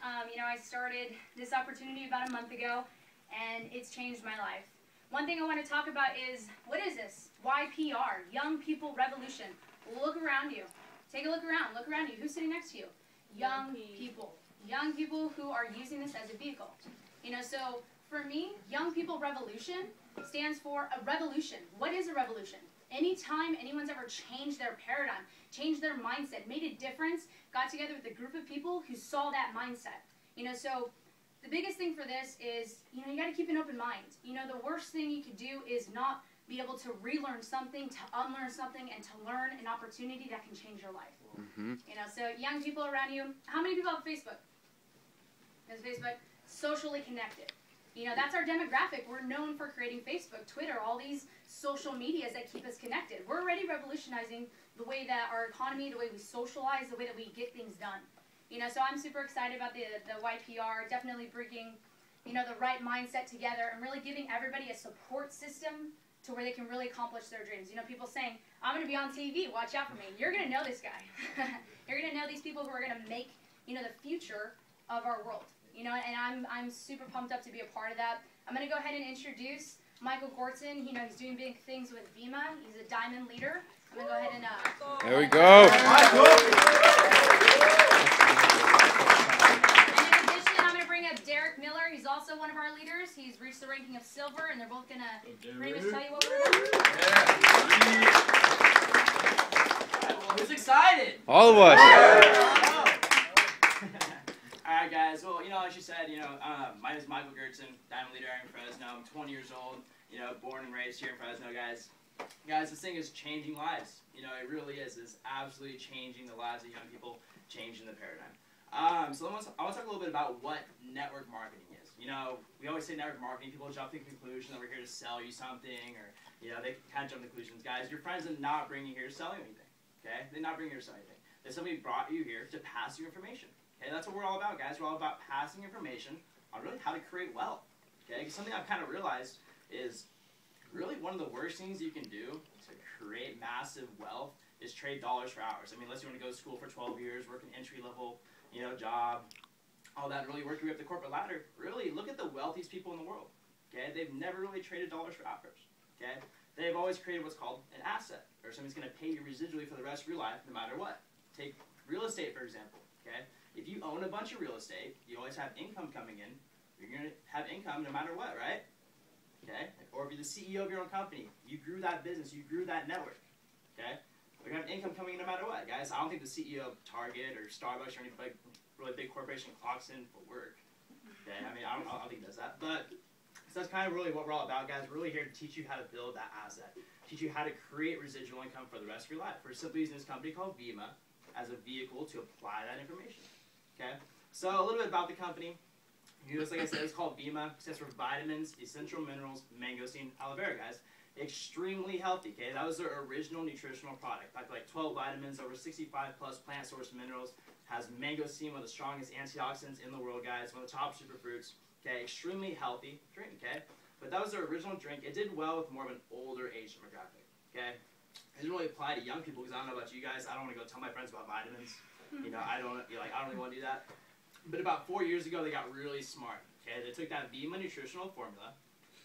I started this opportunity about a month ago, and it's changed my life. One thing I want to talk about is, what is this? Why PR? Young People Revolution. Look around you. Take a look around. Look around you. Who's sitting next to you? Young people. Young people who are using this as a vehicle. So for me, Young People Revolution stands for a revolution. What is a revolution? Anytime anyone's ever changed their paradigm, changed their mindset, made a difference, got together with a group of people who saw that mindset. So the biggest thing for this is, you got to keep an open mind. The worst thing you could do is not be able to relearn something, to unlearn something, and to learn an opportunity that can change your life. So young people around you, how many people have Facebook? Has Facebook? Socially connected. That's our demographic. We're known for creating Facebook, Twitter, all these social medias that keep us connected. We're already revolutionizing the way that our economy, the way we socialize, the way that we get things done. So I'm super excited about the YPR, definitely bringing, the right mindset together and really giving everybody a support system to where they can really accomplish their dreams. People saying, I'm going to be on TV, watch out for me. You're going to know this guy. You're going to know these people who are going to make, the future of our world. And I'm super pumped up to be a part of that. I'm going to go ahead and introduce Michael Gorton. He's doing big things with VEMMA. He's a diamond leader. I'm going to go ahead and... there we go. And in addition, I'm going to bring up Derek Miller. He's also one of our leaders. He's reached the ranking of silver, and they're both going to pretty much tell you what we're doing. Well, who's excited? All of us. Alright guys, well, like she said, my name is Michael Gertson, diamond leader here in Fresno. I'm 20 years old, born and raised here in Fresno, guys. Guys, this thing is changing lives. It really is. It's absolutely changing the lives of young people, changing the paradigm. So I want to talk a little bit about what network marketing is. We always say network marketing, people jump to the conclusion that we're here to sell you something, or, they kind of jump to conclusions. Guys, your friends are not bringing you here to sell you anything, okay? They're not bringing you here to sell you anything. There's somebody brought you here to pass you information. Okay, that's what we're all about, guys. We're all about passing information on really how to create wealth. Okay, because something I've kind of realized is really one of the worst things you can do to create massive wealth is trade dollars for hours. I mean, unless you want to go to school for 12 years, work an entry-level, job, all that, really work your way up the corporate ladder. Really, look at the wealthiest people in the world. Okay, they've never really traded dollars for hours. Okay, they've always created what's called an asset, or somebody's going to pay you residually for the rest of your life, no matter what. Take real estate, for example. Okay. If you own a bunch of real estate, you always have income coming in. You're going to have income no matter what, right? Okay? Or if you're the CEO of your own company, you grew that business, you grew that network. Okay? You're going to have income coming in no matter what. Guys, I don't think the CEO of Target or Starbucks or any really big corporation clocks in for work. Okay? I mean, I don't think he does that. But so that's kind of really what we're all about, guys. We're really here to teach you how to build that asset, teach you how to create residual income for the rest of your life. We're simply using this company called VEMMA as a vehicle to apply that information. Okay, so a little bit about the company. Like I said, it's called VEMMA. It stands for vitamins, essential minerals, mangosteen, aloe vera, guys. Extremely healthy. Okay, that was their original nutritional product. Like 12 vitamins, over 65 plus plant source minerals. Has mangosteen, one of the strongest antioxidants in the world, guys. One of the top superfruits. Okay, extremely healthy drink. Okay, but that was their original drink. It did well with more of an older age demographic. Okay, it didn't really apply to young people because I don't know about you guys. I don't want to go tell my friends about vitamins. I don't really want to do that. But about 4 years ago, they got really smart. Okay, they took that VEMMA nutritional formula,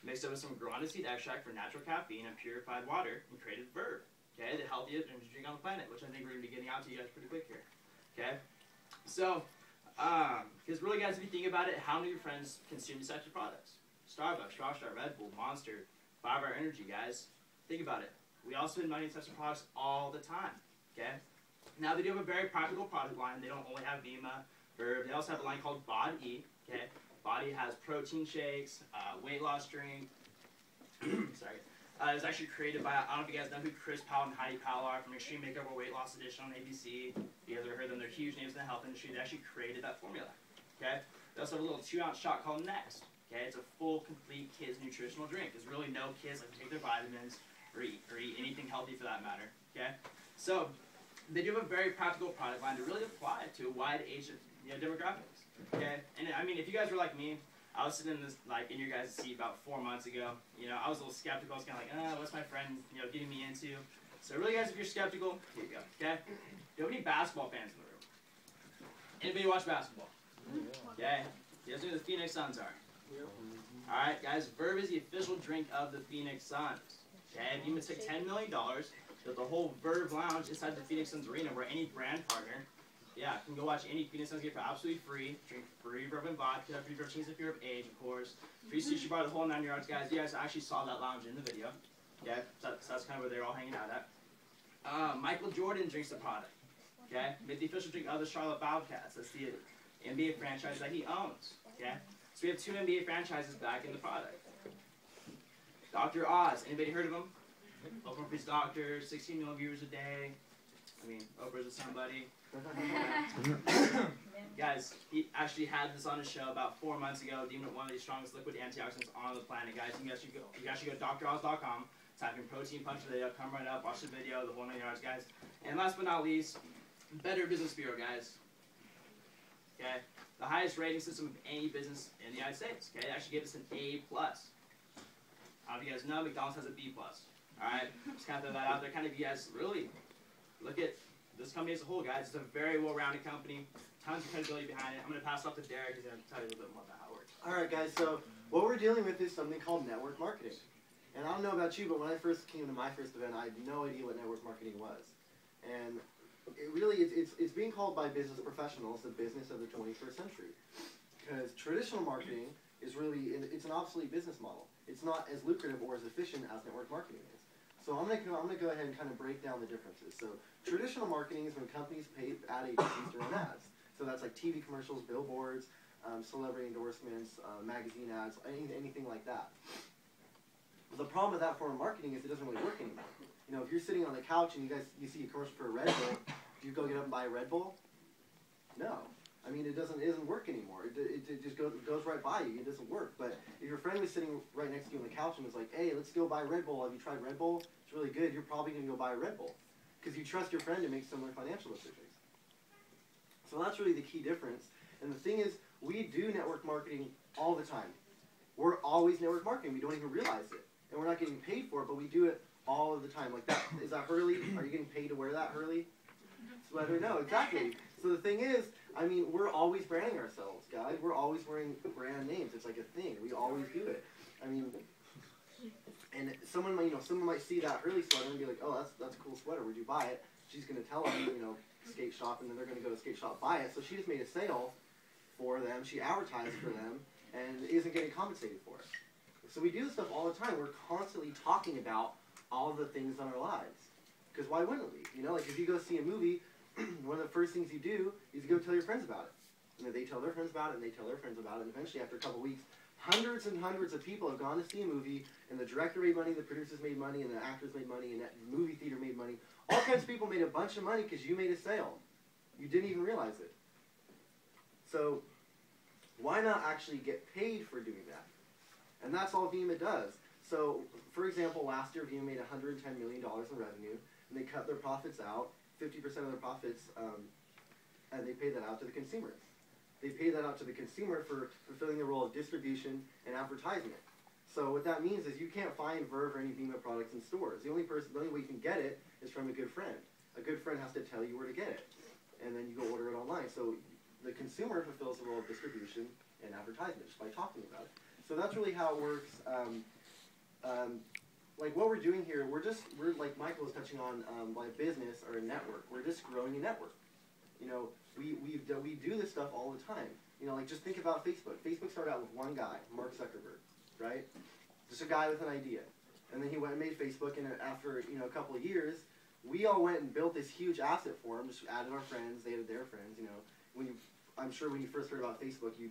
mixed it with some guarana seed extract for natural caffeine and purified water, and created VERVE. Okay, the healthiest energy drink on the planet, which I think we're going to be getting out to you guys pretty quick here. Okay, so because really, guys, if you think about it, how many of your friends consume these types of products? Starbucks, Rockstar, Red Bull, Monster, 5 Hour Energy, guys. Think about it. We all spend money on such products all the time. Okay. Now, they do have a very practical product line. They don't only have VEMMA, VERVE. They also have a line called BODY. Okay, BODY has protein shakes, weight loss drink. Sorry, it was actually created by, I don't know if you guys know who Chris Powell and Heidi Powell are from Extreme Makeover Weight Loss Edition on ABC. If you guys ever heard them, they're huge names in the health industry. They actually created that formula. Okay, they also have a little 2-ounce shot called Next. Okay, it's a full, complete kids nutritional drink. There's really no kids like to take their vitamins or eat anything healthy for that matter. Okay, so they do have a very practical product line to really apply to a wide age of demographics. Okay, and I mean, if you guys were like me, I was sitting in this in your guys' seat about 4 months ago. I was a little skeptical. I was kind of like, what's my friend getting me into? So really, guys, if you're skeptical, here you go. Okay, do you have any basketball fans in the room? Anybody watch basketball? Okay? You guys know who the Phoenix Suns are? Alright, guys, VERVE is the official drink of the Phoenix Suns. Okay? VEMMA took $10 million, built the whole VERVE lounge inside the Phoenix Suns arena where any brand partner, can go watch any Phoenix Suns game for absolutely free. Drink free bourbon vodka, free proteins if you're of age, of course. Free sushi bar, the whole 9 yards, guys. You guys actually saw that lounge in the video. Okay? So that's kind of where they're all hanging out at. Michael Jordan drinks the product. Okay? Made the official drink of the Charlotte Bobcats. That's the NBA franchise that he owns. Okay? So we have 2 NBA franchises back in the product. Dr. Oz. Anybody heard of him? Oprah Winfrey's doctor, 16 million viewers a day. I mean, Oprah's with somebody. Guys, he actually had this on his show about 4 months ago, deemed it one of the strongest liquid antioxidants on the planet. Guys, you guys should go to droz.com, type in protein punch video, come right up, watch the video, the whole 9 yards, guys. And last but not least, Better Business Bureau, guys. Okay, the highest rating system of any business in the United States. Okay, they actually gave us an A+. How do you guys know? McDonald's has a B+. Alright, just kind of throw that out there. Kind of, you guys really look at this company as a whole, guys. It's a very well-rounded company. Tons of credibility behind it. I'm going to pass it off to Derek. He's going to tell you a little bit more about how it works. Alright, guys. So what we're dealing with is something called network marketing. And I don't know about you, but when I first came to my first event, I had no idea what network marketing was. And it really it's being called by business professionals the business of the 21st century. Because traditional marketing is really, it's an obsolete business model. It's not as lucrative or as efficient as network marketing is. So I'm gonna go ahead and kind of break down the differences. So traditional marketing is when companies pay ad agencies to run ads. So that's like TV commercials, billboards, celebrity endorsements, magazine ads, anything like that. But the problem with that form of marketing is it doesn't really work anymore. You know, if you're sitting on the couch and you see a commercial for a Red Bull, do you go get up and buy a Red Bull? No. I mean, it doesn't work anymore. It just goes right by you. It doesn't work. But if your friend was sitting right next to you on the couch and was like, hey, let's go buy Red Bull. Have you tried Red Bull? It's really good. You're probably going to go buy a Red Bull because you trust your friend to make similar financial decisions. So that's really the key difference. And the thing is, we do network marketing all the time. We're always network marketing. We don't even realize it. And we're not getting paid for it, but we do it all of the time. Like that. Is that Hurley? Are you getting paid to wear that Hurley sweater? No, exactly. So the thing is, I mean, we're always branding ourselves, guys. We're always wearing brand names. It's like a thing. We always do it. I mean, and someone might see that Hurley sweater and be like, oh, that's a cool sweater. Where'd you buy it? She's going to tell them, skate shop, and then they're going to go to skate shop buy it. So she just made a sale for them. She advertised for them and isn't getting compensated for it. So we do this stuff all the time. We're constantly talking about all of the things in our lives. Because why wouldn't we? Like if you go see a movie, one of the first things you do is you go tell your friends about it. And then they tell their friends about it, and they tell their friends about it, and eventually after a couple weeks, hundreds and hundreds of people have gone to see a movie, and the director made money, the producers made money, and the actors made money, and the movie theater made money. All kinds of people made a bunch of money because you made a sale. You didn't even realize it. So why not actually get paid for doing that? And that's all VEMMA does. So, for example, last year VEMMA made $110 million in revenue, and they cut their profits out, 50% of their profits, and they pay that out to the consumer. They pay that out to the consumer for fulfilling the role of distribution and advertisement. So what that means is you can't find VERVE or any VEMMA products in stores. The only way you can get it is from a good friend. A good friend has to tell you where to get it, and then you go order it online. So the consumer fulfills the role of distribution and advertisement just by talking about it. So that's really how it works. Like what we're doing here, we're like Michael was touching on, like business or a network. We're just growing a network. We do this stuff all the time. Like just think about Facebook. Facebook started out with one guy, Mark Zuckerberg, right? Just a guy with an idea, and then he went and made Facebook. And after a couple of years, we all went and built this huge asset for him. Just added our friends, they added their friends. I'm sure when you first heard about Facebook, you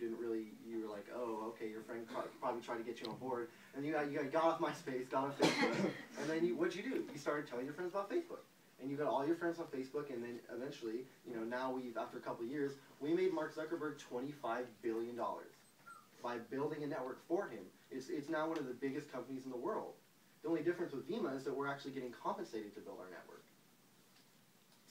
were like, oh, okay, your friend probably tried to get you on board. And you got off MySpace, got on Facebook, and then what'd you do? You started telling your friends about Facebook. And you got all your friends on Facebook, and then eventually, now after a couple of years, we made Mark Zuckerberg $25 billion by building a network for him. It's now one of the biggest companies in the world. The only difference with VEMMA is that we're actually getting compensated to build our network.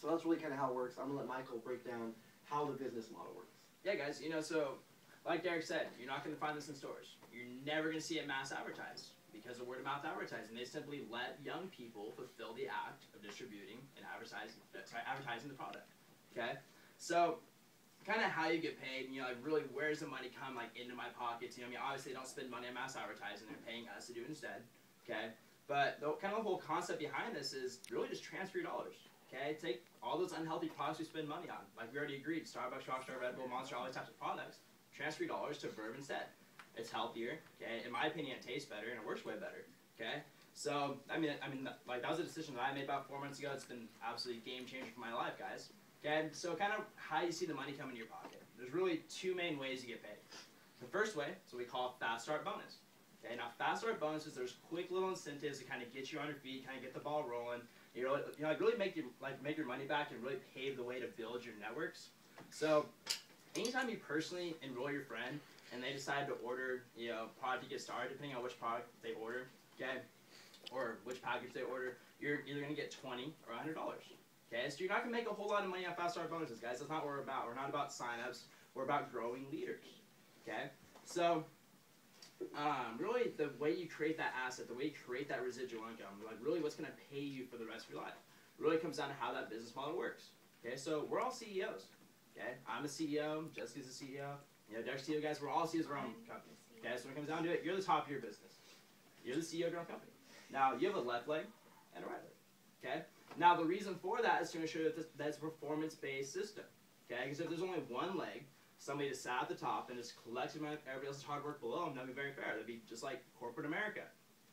So that's really kind of how it works. I'm going to let Michael break down how the business model works. Yeah, guys, so like Derek said, you're not going to find this in stores. You're never going to see it mass advertised because of word-of-mouth advertising. They simply let young people fulfill the act of distributing and advertising the product. Okay? So kind of how you get paid, and, like really where's the money come like into my pockets. I mean, obviously they don't spend money on mass advertising; they're paying us to do it instead. Okay, but the kind of whole concept behind this is really just transfer your dollars. Okay, take all those unhealthy products we spend money on, like we already agreed, Starbucks, Rockstar, Red Bull, Monster, all these types of products. Transfer your dollars to VERVE instead. It's healthier. Okay, in my opinion, it tastes better and it works way better. Okay. So, I mean, like that was a decision that I made about 4 months ago. It's been absolutely game changer for my life, guys. Okay, so kind of how you see the money come in your pocket. There's really two main ways you get paid. The first way is what we call fast start bonus. Okay, now fast start bonuses, there's quick little incentives to kind of get you on your feet, kind of get the ball rolling. Like really make your money back and really pave the way to build your networks. So, anytime you personally enroll your friend and they decide to order, product to get started, depending on which product they order, okay, or which package they order, you're either going to get $20 or $100. Okay, so you're not going to make a whole lot of money on fast start bonuses, guys. That's not what we're about. We're not about signups. We're about growing leaders. Okay, so really the way you create that asset, the way you create that residual income, like really what's going to pay you for the rest of your life, really comes down to how that business model works. Okay, so we're all CEOs. Okay, I'm a CEO. Jessica's a CEO. Derek's CEO, guys. We're all CEOs of our own company. Okay, so when it comes down to it, you're the top of your business. You're the CEO of your own company. Now you have a left leg and a right leg. Okay. Now, the reason for that is to ensure that that's a performance-based system, okay? Because if there's only one leg, somebody just sat at the top and just collected everybody else's hard work below them, that would be very fair. That would be just like corporate America,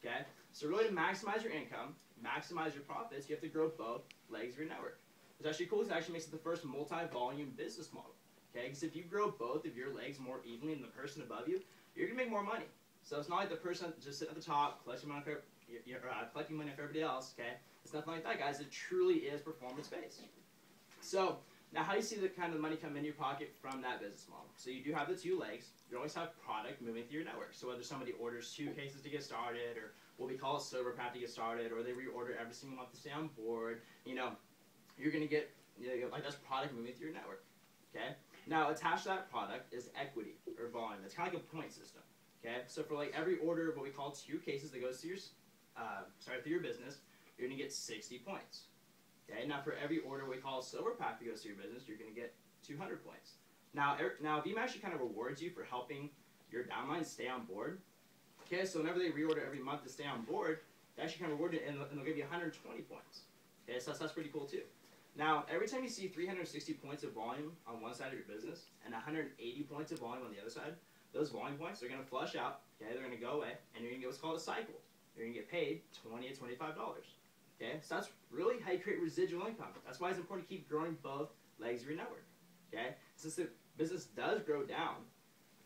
okay? So really to maximize your income, maximize your profits, you have to grow both legs of your network. What's actually cool is it actually makes it the first multi-volume business model, okay? Because if you grow both of your legs more evenly than the person above you, you're going to make more money. So it's not like the person just sitting at the top, collecting money off everybody else, okay? It's nothing like that, guys. It truly is performance-based. So, now how do you see the kind of money come in your pocket from that business model? So you do have the two legs. You always have product moving through your network. So whether somebody orders 2 cases to get started, or what we call a silver pack to get started, or they reorder every single month to stay on board, you're going to get, like that's product moving through your network, okay? Now, attached to that product is equity, or volume. It's kind of like a point system, okay? So for like every order of what we call 2 cases that goes through your, through your business, you're going to get 60 points. Okay, now for every order we call a silver pack that goes through your business, you're going to get 200 points. Now VEMMA actually kind of rewards you for helping your downline stay on board. Okay, so whenever they reorder every month to stay on board, they actually kind of reward it and they'll give you 120 points. Okay, so that's pretty cool too. Now, every time you see 360 points of volume on one side of your business and 180 points of volume on the other side, those volume points are going to flush out, okay, they're going to go away, and you're going to get what's called a cycle. You're going to get paid $20 to $25. Okay, so that's really how you create residual income. That's why it's important to keep growing both legs of your network. Okay, since the business does grow down,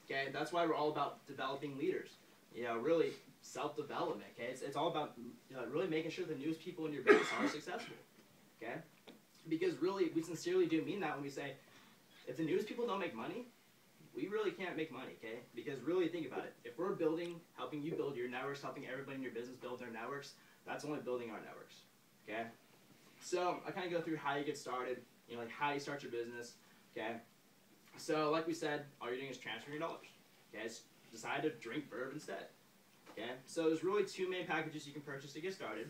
okay, that's why we're all about developing leaders. Really self-development. Okay, it's all about really making sure the newest people in your business are successful. Okay, because really we sincerely do mean that when we say if the newest people don't make money, we really can't make money. Okay, because really think about it. If we're helping you build your networks, helping everybody in your business build their networks, that's only building our networks. Okay, so I kind of go through how you get started, like how you start your business. Okay, so like we said, all you're doing is transferring your dollars. Okay, so decide to drink VERVE instead. Okay, so there's really 2 main packages you can purchase to get started.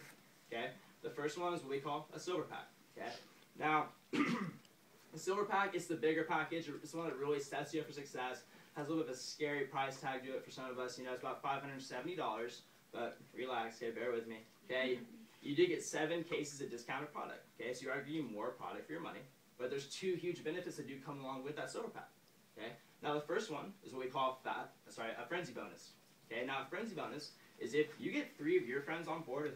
Okay, the first one is what we call a silver pack. Okay, now the silver pack is the bigger package. It's the one that really sets you up for success. Has a little bit of a scary price tag to it for some of us. It's about $570, but relax. Okay, bear with me. Okay. You did get 7 cases of discounted product, okay? So you are getting more product for your money, but there's 2 huge benefits that do come along with that silver pack, okay? Now the first one is what we call a frenzy bonus, okay? Now a frenzy bonus is if you get 3 of your friends on board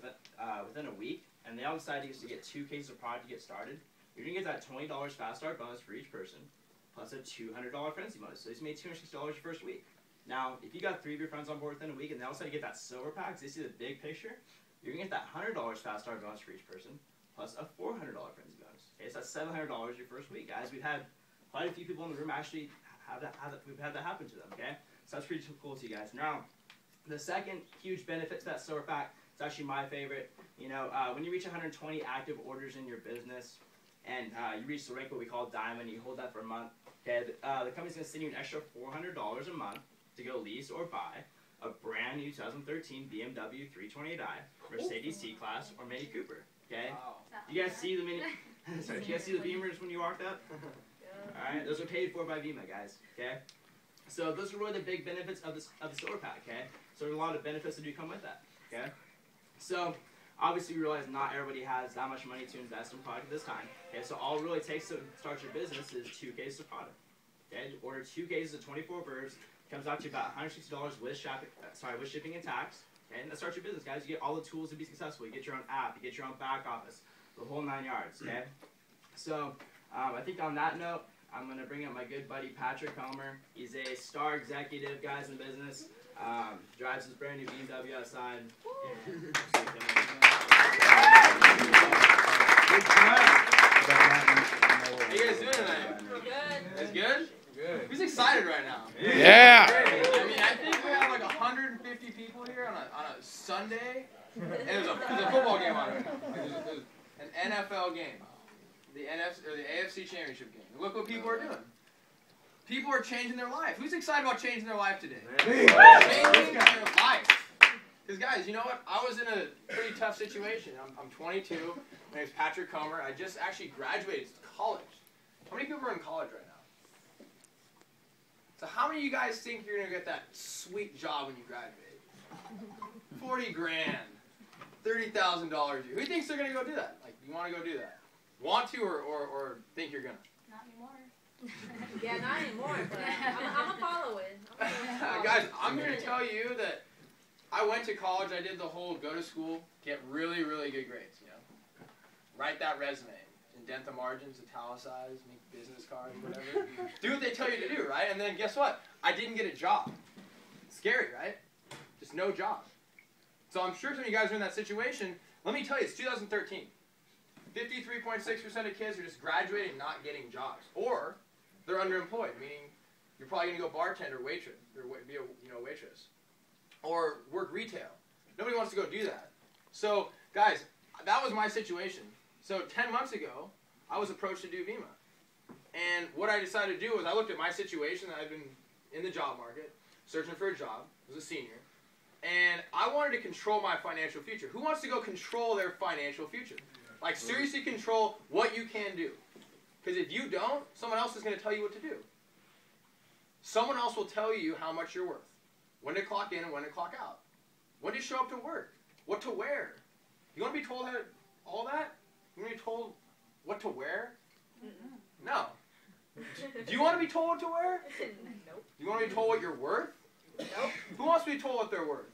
within a week, and they all decide to get 2 cases of product to get started, you're gonna get that $20 fast start bonus for each person, plus a $200 frenzy bonus. So you made $260 your first week. Now, if you got 3 of your friends on board within a week, and they all decide to get that silver pack, so they see the big picture, you're going to get that $100 fast start bonus for each person, plus a $400 frenzy bonus. Okay, so that's $700 your first week, guys. We've had quite a few people in the room actually we've had that happen to them, okay? So that's pretty cool to you guys. Now, the second huge benefit to that silver pack, it's actually my favorite. When you reach 120 active orders in your business, and you reach the rank what we call diamond, you hold that for a month, okay, the company's going to send you an extra $400 a month to go lease or buy a brand new 2013 BMW 328i, Mercedes C-Class, or Mini Cooper. Okay, wow. You guys see the Mini? Sorry, did you guys see the Beamers when you walked up? All right, those are paid for by VEMMA, guys. Okay, so those are really the big benefits of the solar pack. Okay, so there are a lot of benefits that do come with that. Okay, so obviously we realize not everybody has that much money to invest in product at this time. Okay, so all it really takes to start your business is 2 cases of product. Okay, order 2 cases of 24 VERVEs. Comes out to about $160 with shipping and tax. Okay, and that starts your business, guys. You get all the tools to be successful. You get your own app. You get your own back office. The whole 9 yards. Okay, so I think on that note, I'm going to bring up my good buddy Patrick Comer. He's a star executive, guys, in business. Drives his brand new BMW outside. How you guys doing tonight? We're good. It's good? Good. Who's excited right now? Yeah. I mean, I think we have like 150 people here on a Sunday, and there's a football game on right now. There's an NFL game, the AFC Championship game. Look what people are doing. People are changing their life. Who's excited about changing their life today? Changing their life. Because guys, you know what? I was in a pretty tough situation. I'm 22. My name's Patrick Comer. I just actually graduated college. How many people are in college right now? So how many of you guys think you're going to get that sweet job when you graduate? 40 grand. $30,000 a year. Who thinks they're going to go do that? Like, you want to go do that? Want to or think you're going to? Not anymore. Yeah, not anymore, but I'm going to follow it. Guys, I'm here to tell you that I went to college. I did the whole go to school, get really, really good grades, you know. Write that resume. Indent the margins, italicize, make business cards, whatever. Do what they tell you to do, right? And then guess what? I didn't get a job. Scary, right? Just no job. So I'm sure some of you guys are in that situation. Let me tell you, it's 2013. 53.6% of kids are just graduating, not getting jobs. Or they're underemployed, meaning you're probably going to go bartender, waitress, or be a waitress. Or work retail. Nobody wants to go do that. So, guys, that was my situation. So 10 months ago, I was approached to do VEMMA. And what I decided to do was I looked at my situation. I've been in the job market, searching for a job. I was a senior. And I wanted to control my financial future. Who wants to go control their financial future? Like, seriously control what you can do. Because if you don't, someone else is going to tell you what to do. Someone else will tell you how much you're worth. When to clock in and when to clock out. When to show up to work. What to wear. You want to be told all that? You want to be told what to wear? No. Do you want to be told what to wear? Nope. Do you want to be told what you're worth? Nope. Who wants to be told what they're worth?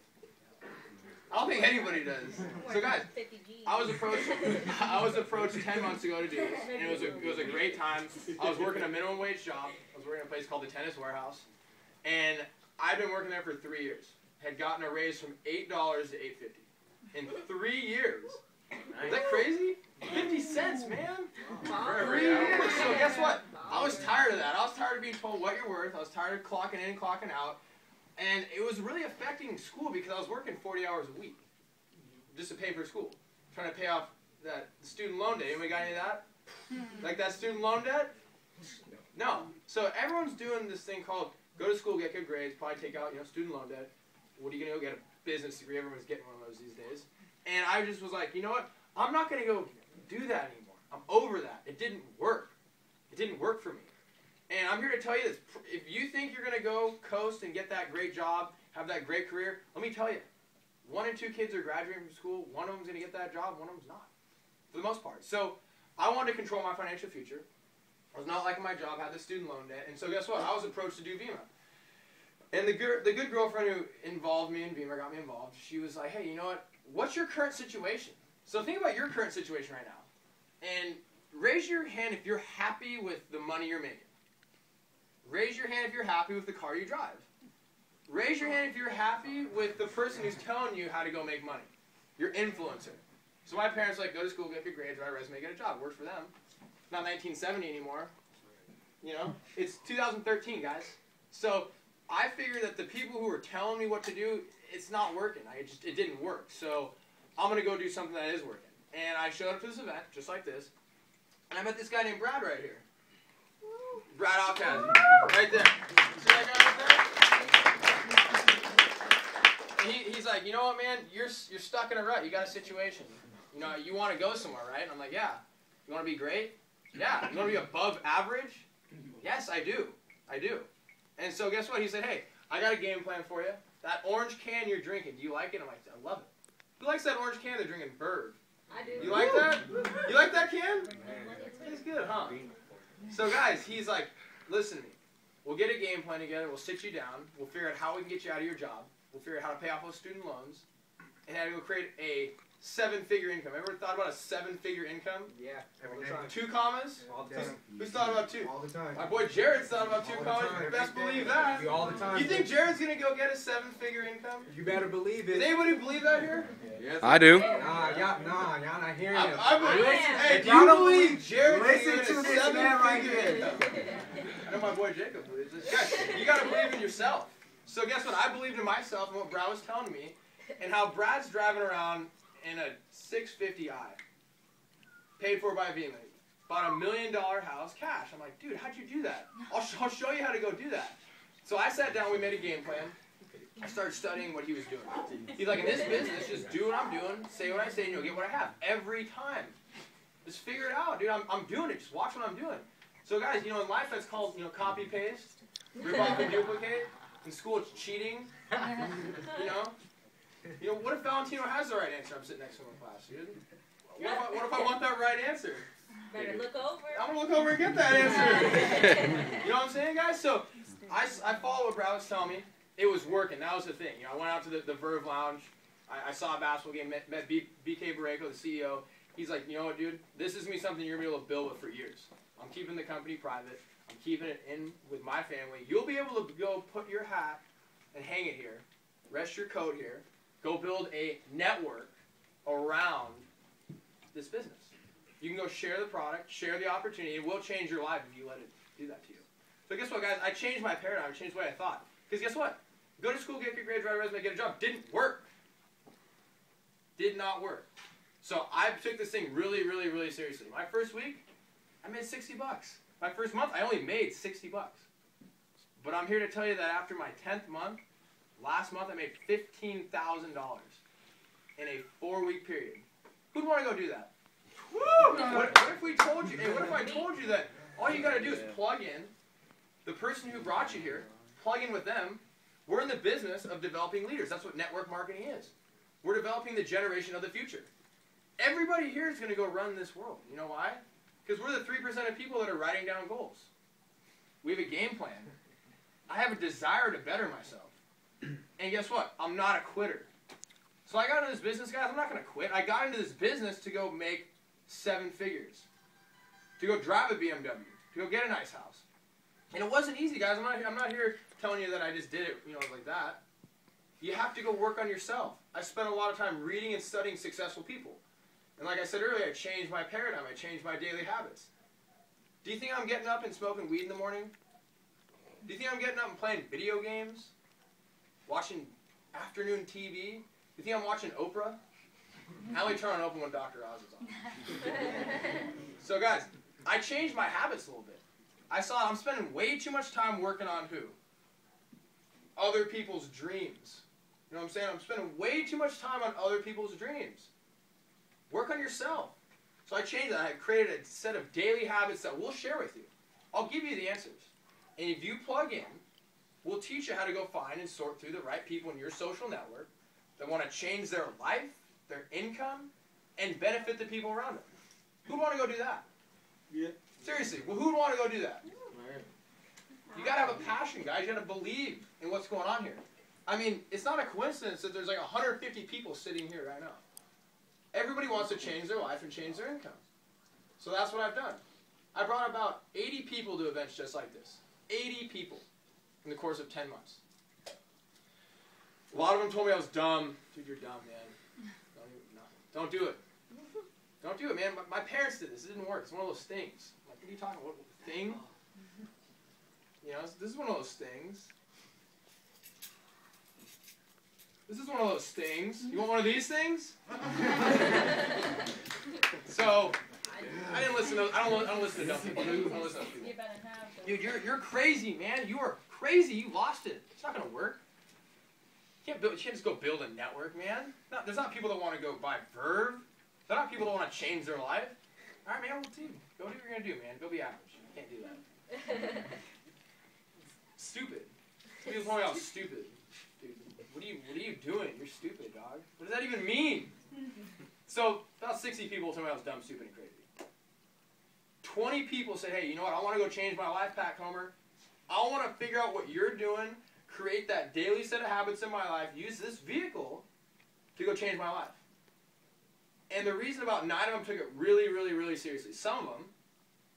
I don't think anybody does. So guys, I was approached 10 months ago to do this, and it was a great time. I was working a minimum wage job. I was working at a place called the Tennis Warehouse, and I've been working there for 3 years. Had gotten a raise from $8 to $8.50 in 3 years. Is that crazy? 50 cents, man. For 3 years. So guess what? I was tired of that. I was tired of being told what you're worth. I was tired of clocking in and clocking out. And it was really affecting school because I was working 40 hours a week just to pay for school. Trying to pay off that student loan debt. Anybody got any of that? Like that student loan debt? No. So everyone's doing this thing called go to school, get good grades, probably take out, student loan debt. What are you going to go get? A business degree. Everyone's getting one of those these days. And I just was like, you know what? I'm not going to go do that anymore. I'm over that. It didn't work. It didn't work for me. And I'm here to tell you this. If you think you're going to go coast and get that great job, have that great career, let me tell you, 1 in 2 kids are graduating from school. One of them's going to get that job. One of them's not, for the most part. So I wanted to control my financial future. I was not liking my job, had the student loan debt. And so guess what? I was approached to do VEMMA. And the good girlfriend who involved me in VEMMA, got me involved, she was like, hey, you know what? What's your current situation? So think about your current situation right now. And raise your hand if you're happy with the money you're making. Raise your hand if you're happy with the car you drive. Raise your hand if you're happy with the person who's telling you how to go make money. Your influencer. So my parents were like, go to school, get good grades, write a resume, get a job. Works for them. Not 1970 anymore. It's 2013, guys. So I figured that the people who were telling me what to do, it's not working. It didn't work. So I'm going to go do something that is working. And I showed up to this event, just like this, and I met this guy named Brad right here. Brad Alcaz, right there. See that guy right there? And he's like, you know what, man? You're stuck in a rut. You got a situation. You want to go somewhere, right? And I'm like, yeah. You want to be great? Yeah. You want to be above average? Yes, I do. I do. And so guess what? He said, hey, I got a game plan for you. That orange can you're drinking, do you like it? I'm like, I love it. Who likes that orange can they're drinking? VERVE. I do. You like that? You like that can? Tastes good, huh? So guys, he's like, listen to me. We'll get a game plan together. We'll sit you down. We'll figure out how we can get you out of your job. We'll figure out how to pay off those student loans. And how to go create a 7-figure income. Ever thought about a 7-figure income? Yeah, every day. 2 commas? All the time. Who's thought about 2? All the time. My boy Jared's thought about 2 All the commas. time, You every best day. believe that. All the time. You think Jared's going to go get a 7-figure income? You better believe Does it. anybody believe that here? Yes. I do. Nah, y'all not hearing him. I believe. Hey, If do y'all you don't believe Jared listen can get to a this man right 7-figure here. income? I know my boy Jacob believes this. Guys, you got to believe in yourself. So guess what? I believed in myself and what Brad was telling me, and how Brad's driving around in a 650i, paid for by VEMMA. Bought $1 million house cash. I'm like, dude, how'd you do that? I'll show you how to go do that. So I sat down, we made a game plan. I started studying what he was doing. He's like, in this business, just do what I'm doing, say what I say, and you'll get what I have. Every time. Just figure it out, dude. I'm doing it. Just watch what I'm doing. So guys, in life that's called, copy paste, rip off and duplicate. In school it's cheating. What if Valentino has the right answer? I'm sitting next to him in class, dude. What if I want that right answer? Better look over. I'm going to look over and get that answer. You know what I'm saying, guys? So I followed what Brad was telling me. It was working. That was the thing. I went out to the VERVE lounge. I saw a basketball game, met BK Barreco, the CEO. He's like, you know what, dude? This is going to be something you're going to be able to build with for years. I'm keeping the company private. I'm keeping it in with my family. You'll be able to go put your hat and hang it here. Rest your coat here. Go build a network around this business. You can go share the product, share the opportunity. It will change your life if you let it do that to you. So guess what, guys? I changed my paradigm. I changed the way I thought. Because guess what? Go to school, get good grades, write a resume, get a job. Didn't work. Did not work. So I took this thing really, really, really seriously. My first week, I made 60 bucks. My first month, I only made 60 bucks. But I'm here to tell you that after my 10th month, last month I made $15,000 in a 4-week period. Who'd want to go do that? Woo! What if we told you, what if I told you that all you got to do is plug in the person who brought you here, plug in with them. We're in the business of developing leaders. That's what network marketing is. We're developing the generation of the future. Everybody here is going to go run this world. You know why? Because we're the 3% of people that are writing down goals. We have a game plan. I have a desire to better myself. And guess what? I'm not a quitter. So I got into this business, guys. I'm not going to quit. I got into this business to go make 7 figures. To go drive a BMW. To go get a nice house. And it wasn't easy, guys. I'm not here telling you that I just did it, like that. You have to go work on yourself. I spent a lot of time reading and studying successful people. And like I said earlier, I changed my paradigm. I changed my daily habits. Do you think I'm getting up and smoking weed in the morning? Do you think I'm getting up and playing video games? Watching afternoon TV? Do you think I'm watching Oprah? I only turn on Oprah when Dr. Oz is on. So guys, I changed my habits a little bit. I saw I'm spending way too much time working on who? Other people's dreams. You know what I'm saying? I'm spending way too much time on other people's dreams. Work on yourself. So I changed that. I created a set of daily habits that we'll share with you. I'll give you the answers. And if you plug in, we'll teach you how to go find and sort through the right people in your social network that want to change their life, their income, and benefit the people around them. Who'd want to go do that? Yeah. Seriously, well, who'd want to go do that? You got to have a passion, guys. You got to believe in what's going on here. I mean, it's not a coincidence that there's like 150 people sitting here right now. Everybody wants to change their life and change their income. So that's what I've done. I brought about 80 people to events just like this. 80 people in the course of 10 months. A lot of them told me I was dumb. Dude, you're dumb, man. Don't do it. Don't do it, man. My parents did this. It didn't work. It's one of those things. I'm like, what are you talking about? What thing? This is one of those things. This is one of those things. You want one of these things? So, I didn't listen to. I don't listen to dumb people. I don't listen to people. Dude, you're crazy, man. You are crazy. You lost it. It's not gonna work. You can't just go build a network, man. No, there's not people that want to go buy VERVE. There's not people that want to change their life. All right, man. Well, dude, go do what you're gonna do, man. Go be average. You can't do that. Stupid. Some people told me I was stupid. Dude, what are you doing? You're stupid, dog. What does that even mean? So about 60 people told me I was dumb, stupid, and crazy. 20 people said, hey, you know what? I want to go change my life, Pat Comer. I want to figure out what you're doing, create that daily set of habits in my life, use this vehicle to go change my life. And the reason about 9 of them took it really, really, really seriously. Some of them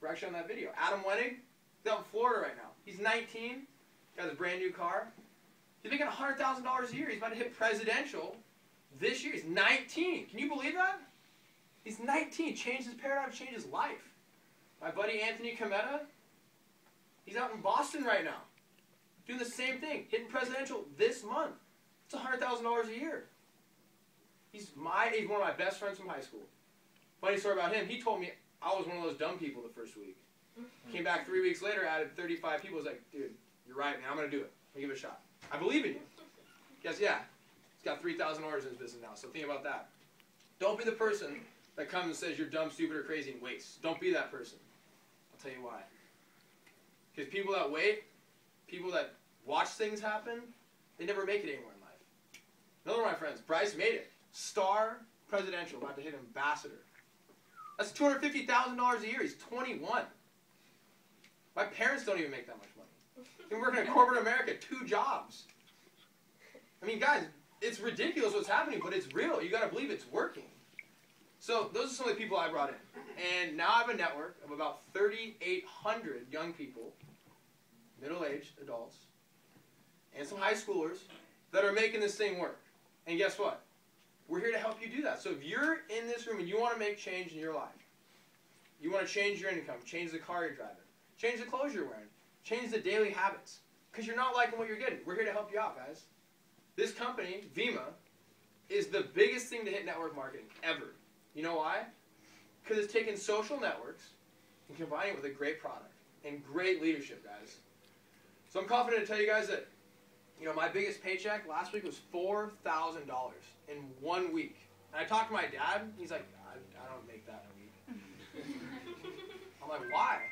were actually on that video. Adam Wenig, he's out in Florida right now. He's 19, got his brand new car. He's making $100,000 a year. He's about to hit presidential this year. He's 19. Can you believe that? He's 19. Changed his paradigm, changed his life. My buddy Anthony Cometa, he's out in Boston right now, doing the same thing, hitting presidential this month. It's $100,000 a year. He's one of my best friends from high school. Funny story about him, he told me I was one of those dumb people the first week. Came back 3 weeks later, added 35 people. I was like, dude, you're right, man, I'm going to do it. I'm going to give it a shot. I believe in you. Guess, yeah, he's got 3,000 orders in his business now, so think about that. Don't be the person that comes and says you're dumb, stupid, or crazy and waits. Don't be that person. I'll tell you why. Because people that wait, people that watch things happen, they never make it anywhere in life. Another one of my friends, Bryce, made it. Star presidential, about to hit ambassador. That's $250,000 a year. He's 21. My parents don't even make that much money. They're working in corporate America, 2 jobs. I mean, guys, it's ridiculous what's happening, but it's real. You got to believe it's working. So those are some of the people I brought in. And now I have a network of about 3,800 young people, middle-aged adults, and some high schoolers that are making this thing work. And guess what? We're here to help you do that. So if you're in this room and you want to make change in your life, you want to change your income, change the car you're driving, change the clothes you're wearing, change the daily habits, because you're not liking what you're getting. We're here to help you out, guys. This company, VEMMA, is the biggest thing to hit network marketing ever. You know why? Because it's taken social networks and combining it with a great product and great leadership, guys. So I'm confident to tell you guys that, you know, my biggest paycheck last week was $4,000 in 1 week. And I talked to my dad, and he's like, I don't make that in a week. I'm like, why?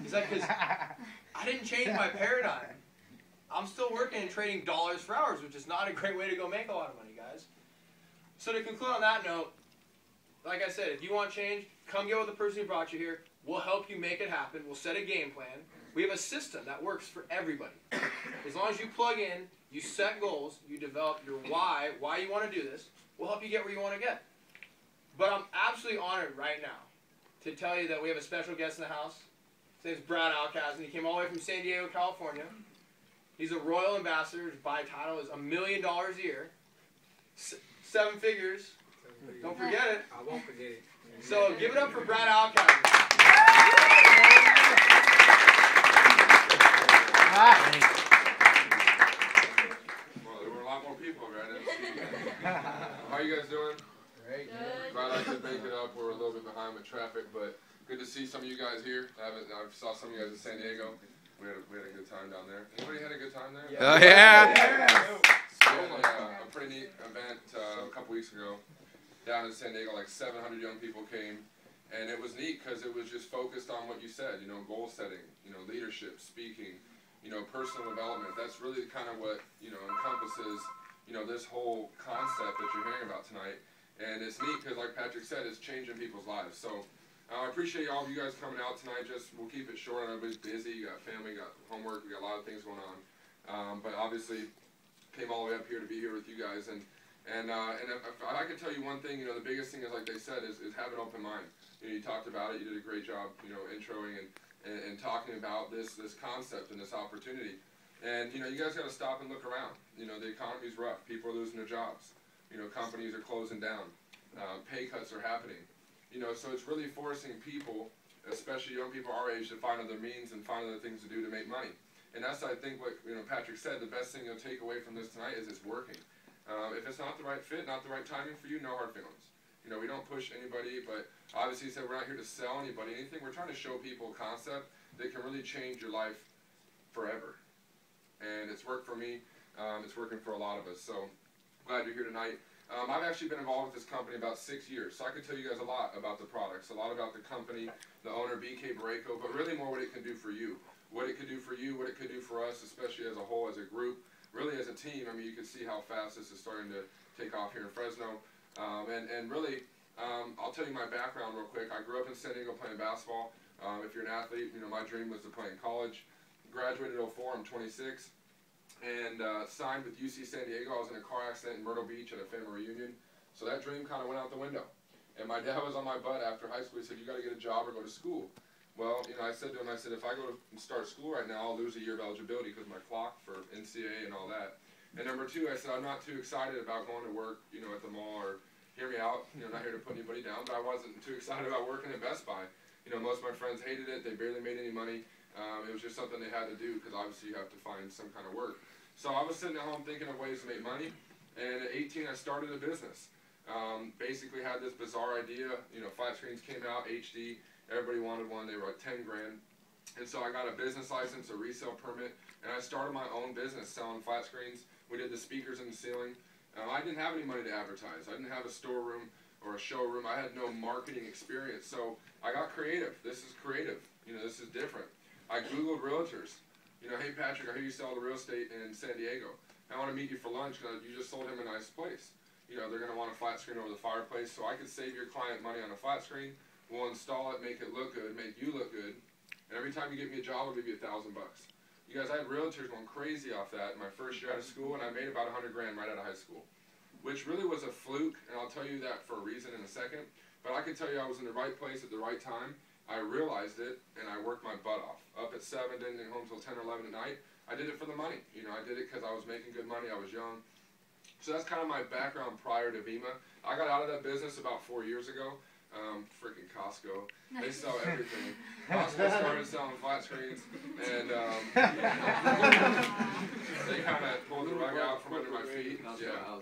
He's like, because I didn't change my paradigm. I'm still working and trading dollars for hours, which is not a great way to go make a lot of money, guys. So to conclude on that note, like I said, if you want change, come get with the person who brought you here. We'll help you make it happen. We'll set a game plan. We have a system that works for everybody. As long as you plug in, you set goals, you develop your why you want to do this, we'll help you get where you want to get. But I'm absolutely honored right now to tell you that we have a special guest in the house. His name's Brad Alcazan. He came all the way from San Diego, California. He's a royal ambassador. His by title is $1 million a year. 7 figures. Don't forget it. I won't forget it. So give it up for Brad Alcazan. Well, there were a lot more people, right? How are you guys doing? Great. Glad I could make it up. We're a little bit behind with traffic, but good to see some of you guys here. I saw some of you guys in San Diego. We had a good time down there. Anybody had a good time there? Yeah. Oh, yeah! A pretty neat event a couple weeks ago down in San Diego. Like 700 young people came, and it was neat because it was just focused on what you said, you know, goal setting, you know, leadership, speaking, you know, personal development. That's really kind of what, you know, encompasses, you know, this whole concept that you're hearing about tonight. And it's neat because, like Patrick said, it's changing people's lives. So I appreciate all of you guys coming out tonight. We'll keep it short. Everybody's busy. You got family, you got homework, we got a lot of things going on. But obviously, came all the way up here to be here with you guys. And if I can tell you one thing, you know, the biggest thing is, like they said, is have an open mind. You know, you talked about it. You did a great job, you know, introing and talking about this concept and this opportunity. And you know, you guys got to stop and look around. You know, the economy's rough. People are losing their jobs. You know, companies are closing down. Pay cuts are happening. You know, so it's really forcing people, especially young people our age, to find other means and find other things to do to make money. And that's, I think, what, you know, Patrick said. The best thing you'll take away from this tonight is it's working. If it's not the right fit, not the right timing for you, no hard feelings. You know, we don't push anybody, but obviously, he said we're not here to sell anybody anything. We're trying to show people a concept that can really change your life forever. And it's worked for me. It's working for a lot of us. So glad you're here tonight. I've actually been involved with this company about 6 years, so I could tell you guys a lot about the products, a lot about the company, the owner, BK Barreco, but really more what it can do for you. What it could do for you, what it could do for us, especially as a whole, as a group, really as a team. I mean, you can see how fast this is starting to take off here in Fresno. And really, I'll tell you my background real quick. I grew up in San Diego playing basketball. If you're an athlete, you know, my dream was to play in college. Graduated in 04, I'm 26. And signed with UC San Diego. I was in a car accident in Myrtle Beach at a family reunion. So that dream kind of went out the window. And my dad was on my butt after high school. He said, you got to get a job or go to school. Well, you know, I said to him, I said, if I go to start school right now, I'll lose a year of eligibility because my clock for NCAA and all that. And number two, I said, I'm not too excited about going to work, you know, at the mall or, hear me out, you know, not here to put anybody down, but I wasn't too excited about working at Best Buy. You know, most of my friends hated it. They barely made any money. It was just something they had to do because obviously you have to find some kind of work. So I was sitting at home thinking of ways to make money, and at 18 I started a business. Basically had this bizarre idea, you know, flat screens came out, HD, everybody wanted one, they were like 10 grand. And so I got a business license, a resale permit, and I started my own business selling flat screens. We did the speakers in the ceiling. I didn't have any money to advertise. I didn't have a storeroom or a showroom. I had no marketing experience, so I got creative. This is creative. You know, this is different. I Googled realtors. You know, hey Patrick, I hear you sell the real estate in San Diego. I want to meet you for lunch because you just sold him a nice place. You know, they're going to want a flat screen over the fireplace, so I could save your client money on a flat screen. We'll install it, make it look good, make you look good, and every time you get me a job, I'll give you $1,000 bucks. You guys, I had realtors going crazy off that in my first year out of school, and I made about 100 grand right out of high school, which really was a fluke, and I'll tell you that for a reason in a second. But I can tell you I was in the right place at the right time. I realized it, and I worked my butt off. Up at 7, didn't get home till 10 or 11 at night. I did it for the money. You know, I did it because I was making good money. I was young. So that's kind of my background prior to VEMMA. I got out of that business about 4 years ago. Freaking Costco. They sell everything. Costco started selling flat screens, and they kind of pulled the rug out from under my feet. Yeah.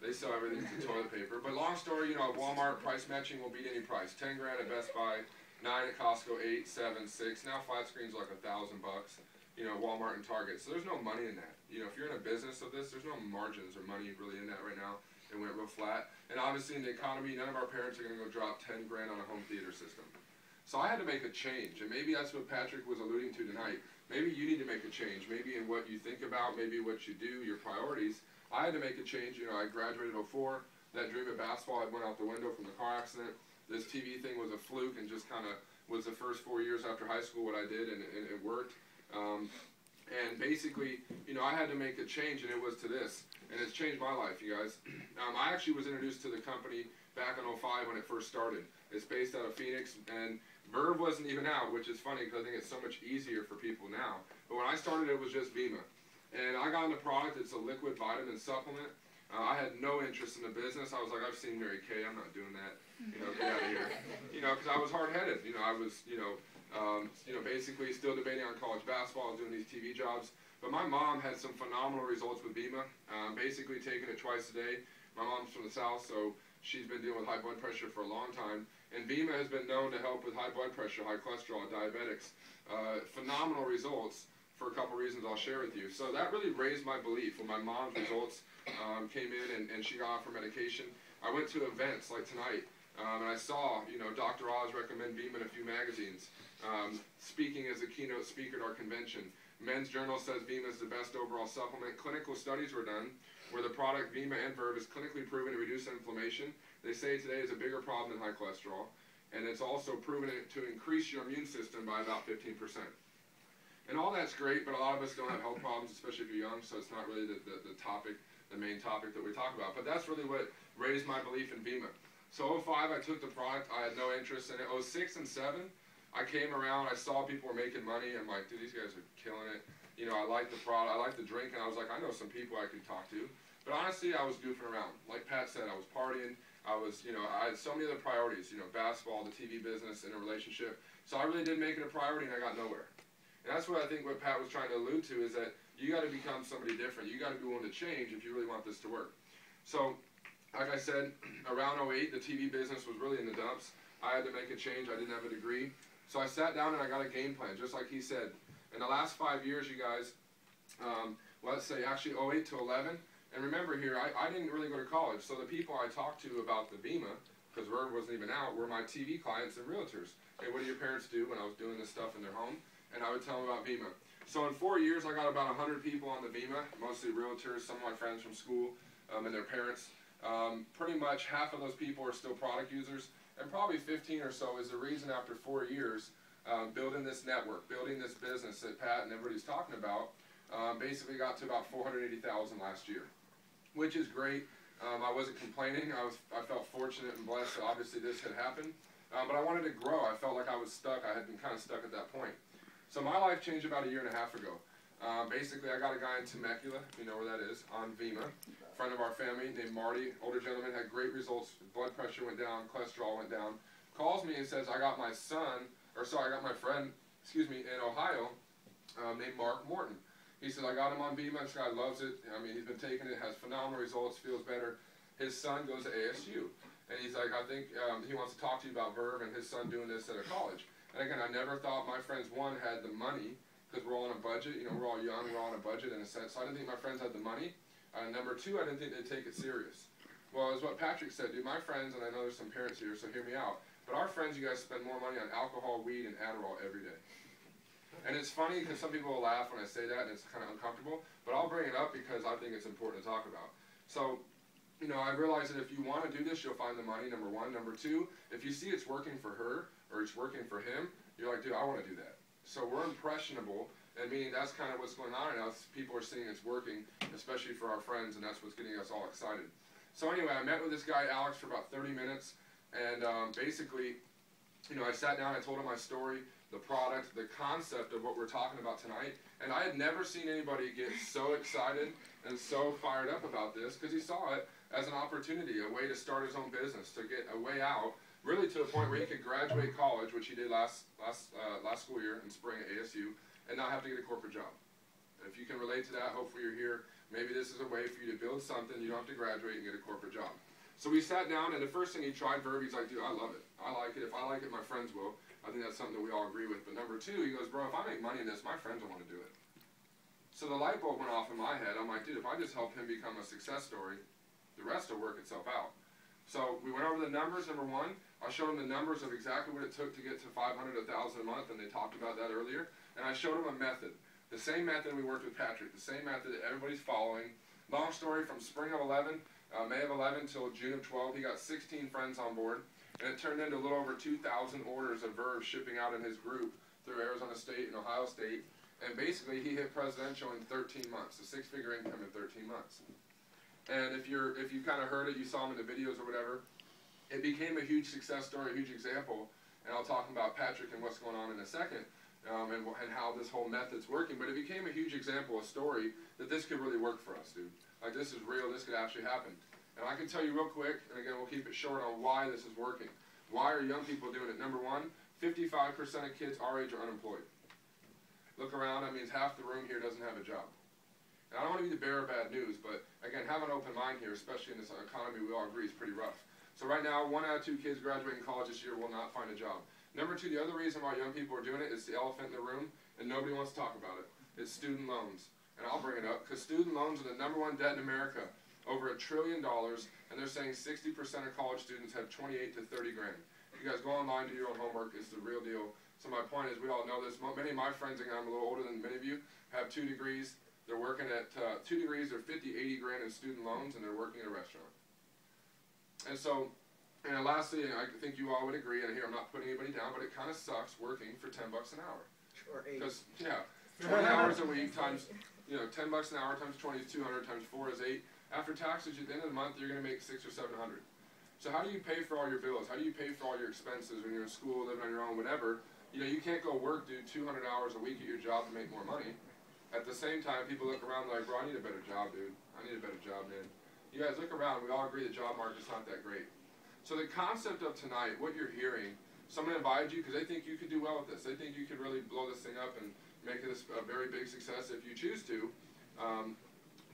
They sell everything to toilet paper. But long story, you know, at Walmart, price matching will beat any price. 10 grand at Best Buy, 9 at Costco, 8, 7, 6. Now flat screens are like $1,000 bucks. You know, Walmart and Target. So there's no money in that. You know, if you're in a business of this, there's no margins or money really in that right now. It went real flat. And obviously in the economy, none of our parents are going to go drop 10 grand on a home theater system. So I had to make a change. And maybe that's what Patrick was alluding to tonight. Maybe you need to make a change. Maybe in what you think about, maybe what you do, your priorities. I had to make a change. You know, I graduated in 04. That dream of basketball had went out the window from the car accident. This TV thing was a fluke and just kind of was the first 4 years after high school what I did, and it worked. And basically, you know, I had to make a change, and it was to this. And it's changed my life, you guys. I actually was introduced to the company back in 05 when it first started. It's based out of Phoenix, and VERVE wasn't even out, which is funny because I think it's so much easier for people now. But when I started, it was just VEMMA. And I got in the product. It's a liquid vitamin supplement. I had no interest in the business. I was like, I've seen Mary Kay. I'm not doing that. You know, get out of here. You know, because I was hard-headed. You know, I was, basically still debating on college basketball and doing these TV jobs. But my mom had some phenomenal results with VEMMA, basically taking it twice a day. My mom's from the South, so she's been dealing with high blood pressure for a long time. And VEMMA has been known to help with high blood pressure, high cholesterol, diabetics. Phenomenal results for a couple reasons I'll share with you. So that really raised my belief when my mom's results came in and she got off her medication. I went to events like tonight, and I saw, you know, Dr. Oz recommend VEMMA in a few magazines. Speaking as a keynote speaker at our convention. Men's Journal says VEMMA is the best overall supplement. Clinical studies were done where the product VEMMA and VERVE is clinically proven to reduce inflammation. They say today is a bigger problem than high cholesterol. And it's also proven to increase your immune system by about 15%. And all that's great, but a lot of us don't have health problems, especially if you're young, so it's not really the topic, the main topic that we talk about. But that's really what raised my belief in VEMMA. So 05, I took the product. I had no interest in it. 06 and 07, I came around, I saw people were making money. I'm like, dude, these guys are killing it. You know, I like the product, I like the drink, and I was like, I know some people I could talk to. But honestly, I was goofing around. Like Pat said, I was partying. I was, you know, I had so many other priorities, you know, basketball, the TV business, and a relationship. So I really didn't make it a priority, and I got nowhere. And that's what I think what Pat was trying to allude to is that you got to become somebody different. You got to be willing to change if you really want this to work. So, like I said, around 08, the TV business was really in the dumps. I had to make a change. I didn't have a degree. So I sat down and I got a game plan, just like he said. In the last 5 years, you guys, let's say actually 08 to 11, And remember here, I didn't really go to college, so the people I talked to about the VEMMA, because VERVE wasn't even out, were my TV clients and realtors. Hey, what do your parents do when I was doing this stuff in their home? And I would tell them about VEMMA. So in 4 years, I got about 100 people on the VEMMA, mostly realtors, some of my friends from school, and their parents. Pretty much half of those people are still product users, and probably 15 or so is the reason after 4 years, building this network, building this business that Pat and everybody's talking about, basically got to about 480,000 last year, which is great. I wasn't complaining. I felt fortunate and blessed that obviously this had happened. But I wanted to grow. I felt like I was stuck. I had been kind of stuck at that point. So my life changed about 1.5 years ago. Basically, I got a guy in Temecula, if you know where that is, on VEMMA. A friend of our family named Marty, older gentleman, had great results. Blood pressure went down, cholesterol went down. Calls me and says, I got my friend, in Ohio, named Mark Morton. He said, I got him on VEMMA, this guy loves it. I mean, he's been taking it, has phenomenal results, feels better. His son goes to ASU. And he's like, I think he wants to talk to you about VERVE and his son doing this at a college. And again, I never thought my friends, one, had the money, because we're all on a budget. You know, we're all young, we're all on a budget in a sense. So I didn't think my friends had the money. Number two, I didn't think they'd take it serious. Well, as what Patrick said, dude, my friends, and I know there's some parents here, so hear me out, but our friends, you guys spend more money on alcohol, weed, and Adderall every day. And it's funny because some people will laugh when I say that and it's kind of uncomfortable, but I'll bring it up because I think it's important to talk about. So, you know, I realize that if you want to do this, you'll find the money, number one. Number two, if you see it's working for her or it's working for him, you're like, dude, I want to do that. So we're impressionable, and meaning that's kind of what's going on right now. People are seeing it's working, especially for our friends, and that's what's getting us all excited. So anyway, I met with this guy, Alex, for about 30 minutes, and basically, you know, I sat down, I told him my story, the product, the concept of what we're talking about tonight, and I had never seen anybody get so excited and so fired up about this, because he saw it as an opportunity, a way to start his own business, to get a way out, really to a point where he could graduate college, which he did last school year in spring at ASU, and not have to get a corporate job. If you can relate to that, hopefully you're here. Maybe this is a way for you to build something, you don't have to graduate and get a corporate job. So we sat down, and the first thing he tried VERVE, he's like, dude, I love it. I like it. If I like it, my friends will. I think that's something that we all agree with. But number two, he goes, bro, if I make money in this, my friends will want to do it. So the light bulb went off in my head. I'm like, dude, if I just help him become a success story, the rest will work itself out. So we went over the numbers, number one. I showed him the numbers of exactly what it took to get to 500, 1,000 a month, and they talked about that earlier. And I showed him a method. The same method we worked with Patrick, the same method that everybody's following. Long story, from spring of 11, May of 11 till June of 12, he got 16 friends on board. And it turned into a little over 2,000 orders of VERVE shipping out in his group through Arizona State and Ohio State. And basically, he hit presidential in 13 months, a six-figure income in 13 months. And if you kind of heard it, you saw him in the videos or whatever, it became a huge success story, a huge example. And I'll talk about Patrick and what's going on in a second, and how this whole method's working. But it became a huge example, a story, that this could really work for us, dude. Like, this is real, this could actually happen. And I can tell you real quick, and again, we'll keep it short on why this is working. Why are young people doing it? Number one, 55% of kids our age are unemployed. Look around, that means half the room here doesn't have a job. And I don't want to be the bearer of bad news, but again, have an open mind here, especially in this economy we all agree is pretty rough. So right now, 1 out of 2 kids graduating college this year will not find a job. Number two, the other reason why young people are doing it is the elephant in the room, and nobody wants to talk about it. It's student loans. And I'll bring it up, because student loans are the #1 debt in America, over $1 trillion, and they're saying 60% of college students have 28 to 30 grand. You guys go online, do your own homework, it's the real deal. So my point is, we all know this. Many of my friends, again, I'm a little older than many of you, have 2 degrees. They're working at 2 degrees, they're 50, 80 grand in student loans, and they're working at a restaurant. And so, and lastly, I think you all would agree, and here I'm not putting anybody down, but it kind of sucks working for 10 bucks an hour. Sure, 8. Because, yeah, 20 hours a week times, 10 bucks an hour times 20 is 200, times 4 is 8. After taxes, at the end of the month, you're going to make 600 or 700. So how do you pay for all your bills? How do you pay for all your expenses when you're in school, living on your own, whatever? You can't go work, do 200 hours a week at your job to make more money. At the same time, people look around like, bro, I need a better job, dude. I need a better job, man. You guys look around, we all agree the job market's not that great. So the concept of tonight, what you're hearing, someone invited you because they think you could do well with this. They think you could really blow this thing up and make this a very big success if you choose to.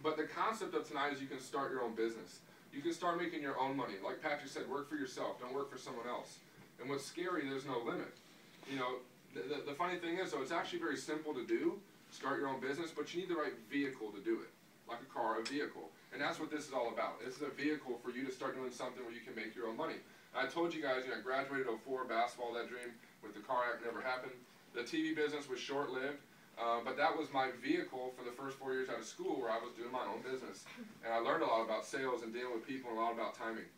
But the concept of tonight is you can start your own business. You can start making your own money. Like Patrick said, work for yourself. Don't work for someone else. And what's scary, there's no limit. The funny thing is, though, it's actually very simple to do, start your own business, but you need the right vehicle to do it. Like a car, a vehicle. And that's what this is all about. This is a vehicle for you to start doing something where you can make your own money. And I told you guys, I graduated in 04, basketball, that dream with the car act never happened. The TV business was short-lived, but that was my vehicle for the first 4 years out of school where I was doing my own business. And I learned a lot about sales and dealing with people and a lot about timing.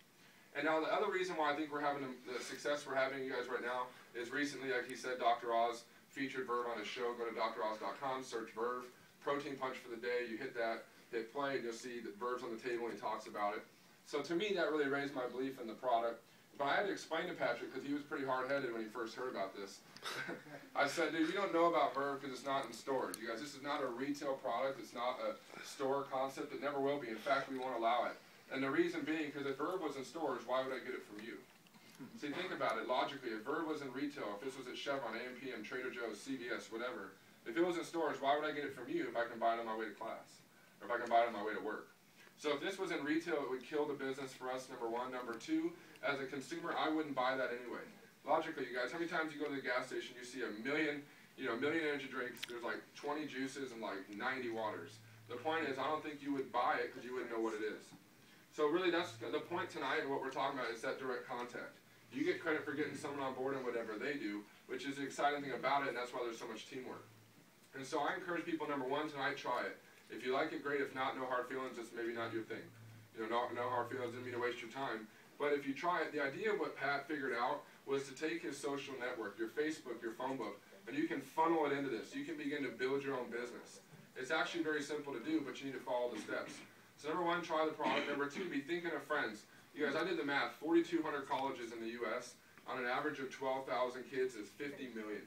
And now the other reason why I think we're having the success we're having, you guys, right now, is recently, like he said, Dr. Oz featured VERVE on his show. Go to droz.com, search VERVE, protein punch for the day. You hit that. Hit play, and you'll see that VERVE's on the table and he talks about it. So to me, that really raised my belief in the product. But I had to explain to Patrick, because he was pretty hard-headed when he first heard about this. I said, dude, you don't know about VERVE because it's not in stores. You guys, this is not a retail product. It's not a store concept. It never will be. In fact, we won't allow it. And the reason being, because if VERVE was in stores, why would I get it from you? See, think about it logically. If VERVE was in retail, if this was at Chevron, AM/PM, Trader Joe's, CVS, whatever, if it was in stores, why would I get it from you if I can buy it on my way to class? Or if I can buy it on my way to work. So if this was in retail, it would kill the business for us, number one. Number two, as a consumer, I wouldn't buy that anyway. Logically, you guys, how many times you go to the gas station, you see a million energy drinks, there's like 20 juices and like 90 waters. The point is, I don't think you would buy it because you wouldn't know what it is. So really, that's the point tonight, and what we're talking about is that direct contact. You get credit for getting someone on board in whatever they do, which is the exciting thing about it, and that's why there's so much teamwork. And so I encourage people, number one, tonight, try it. If you like it, great. If not, no hard feelings. It's maybe not your thing. No hard feelings. Didn't mean to waste your time. But if you try it, the idea of what Pat figured out was to take his social network, your Facebook, your phone book, and you can funnel it into this. You can begin to build your own business. It's actually very simple to do, but you need to follow the steps. So number one, try the product. Number two, be thinking of friends. You guys, I did the math. 4,200 colleges in the U.S. on an average of 12,000 kids is 50 million.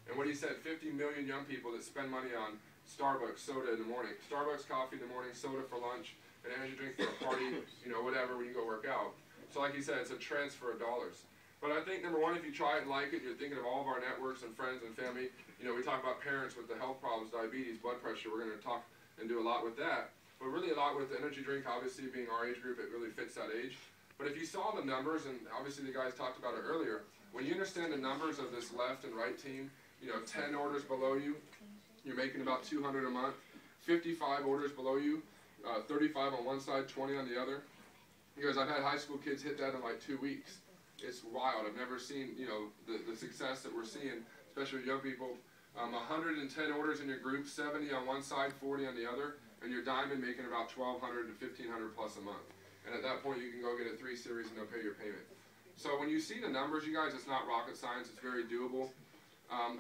And what he said, 50 million young people that spend money on Starbucks soda in the morning, Starbucks coffee in the morning, soda for lunch, an energy drink for a party, whatever when you go work out. So like he said, it's a transfer of dollars. But I think, number one, if you try it and like it, you're thinking of all of our networks and friends and family. We talk about parents with the health problems, diabetes, blood pressure. We're going to talk and do a lot with that. But really a lot with the energy drink, obviously being our age group, it really fits that age. But if you saw the numbers, and obviously the guys talked about it earlier, when you understand the numbers of this left and right team, 10 orders below you, you're making about 200 a month. 55 orders below you, 35 on one side, 20 on the other. Because I've had high school kids hit that in like 2 weeks. It's wild. I've never seen, the success that we're seeing, especially with young people. 110 orders in your group, 70 on one side, 40 on the other, and your diamond making about 1,200 to 1,500 plus a month. And at that point, you can go get a 3 series and they'll pay your payment. So when you see the numbers, you guys, it's not rocket science. It's very doable.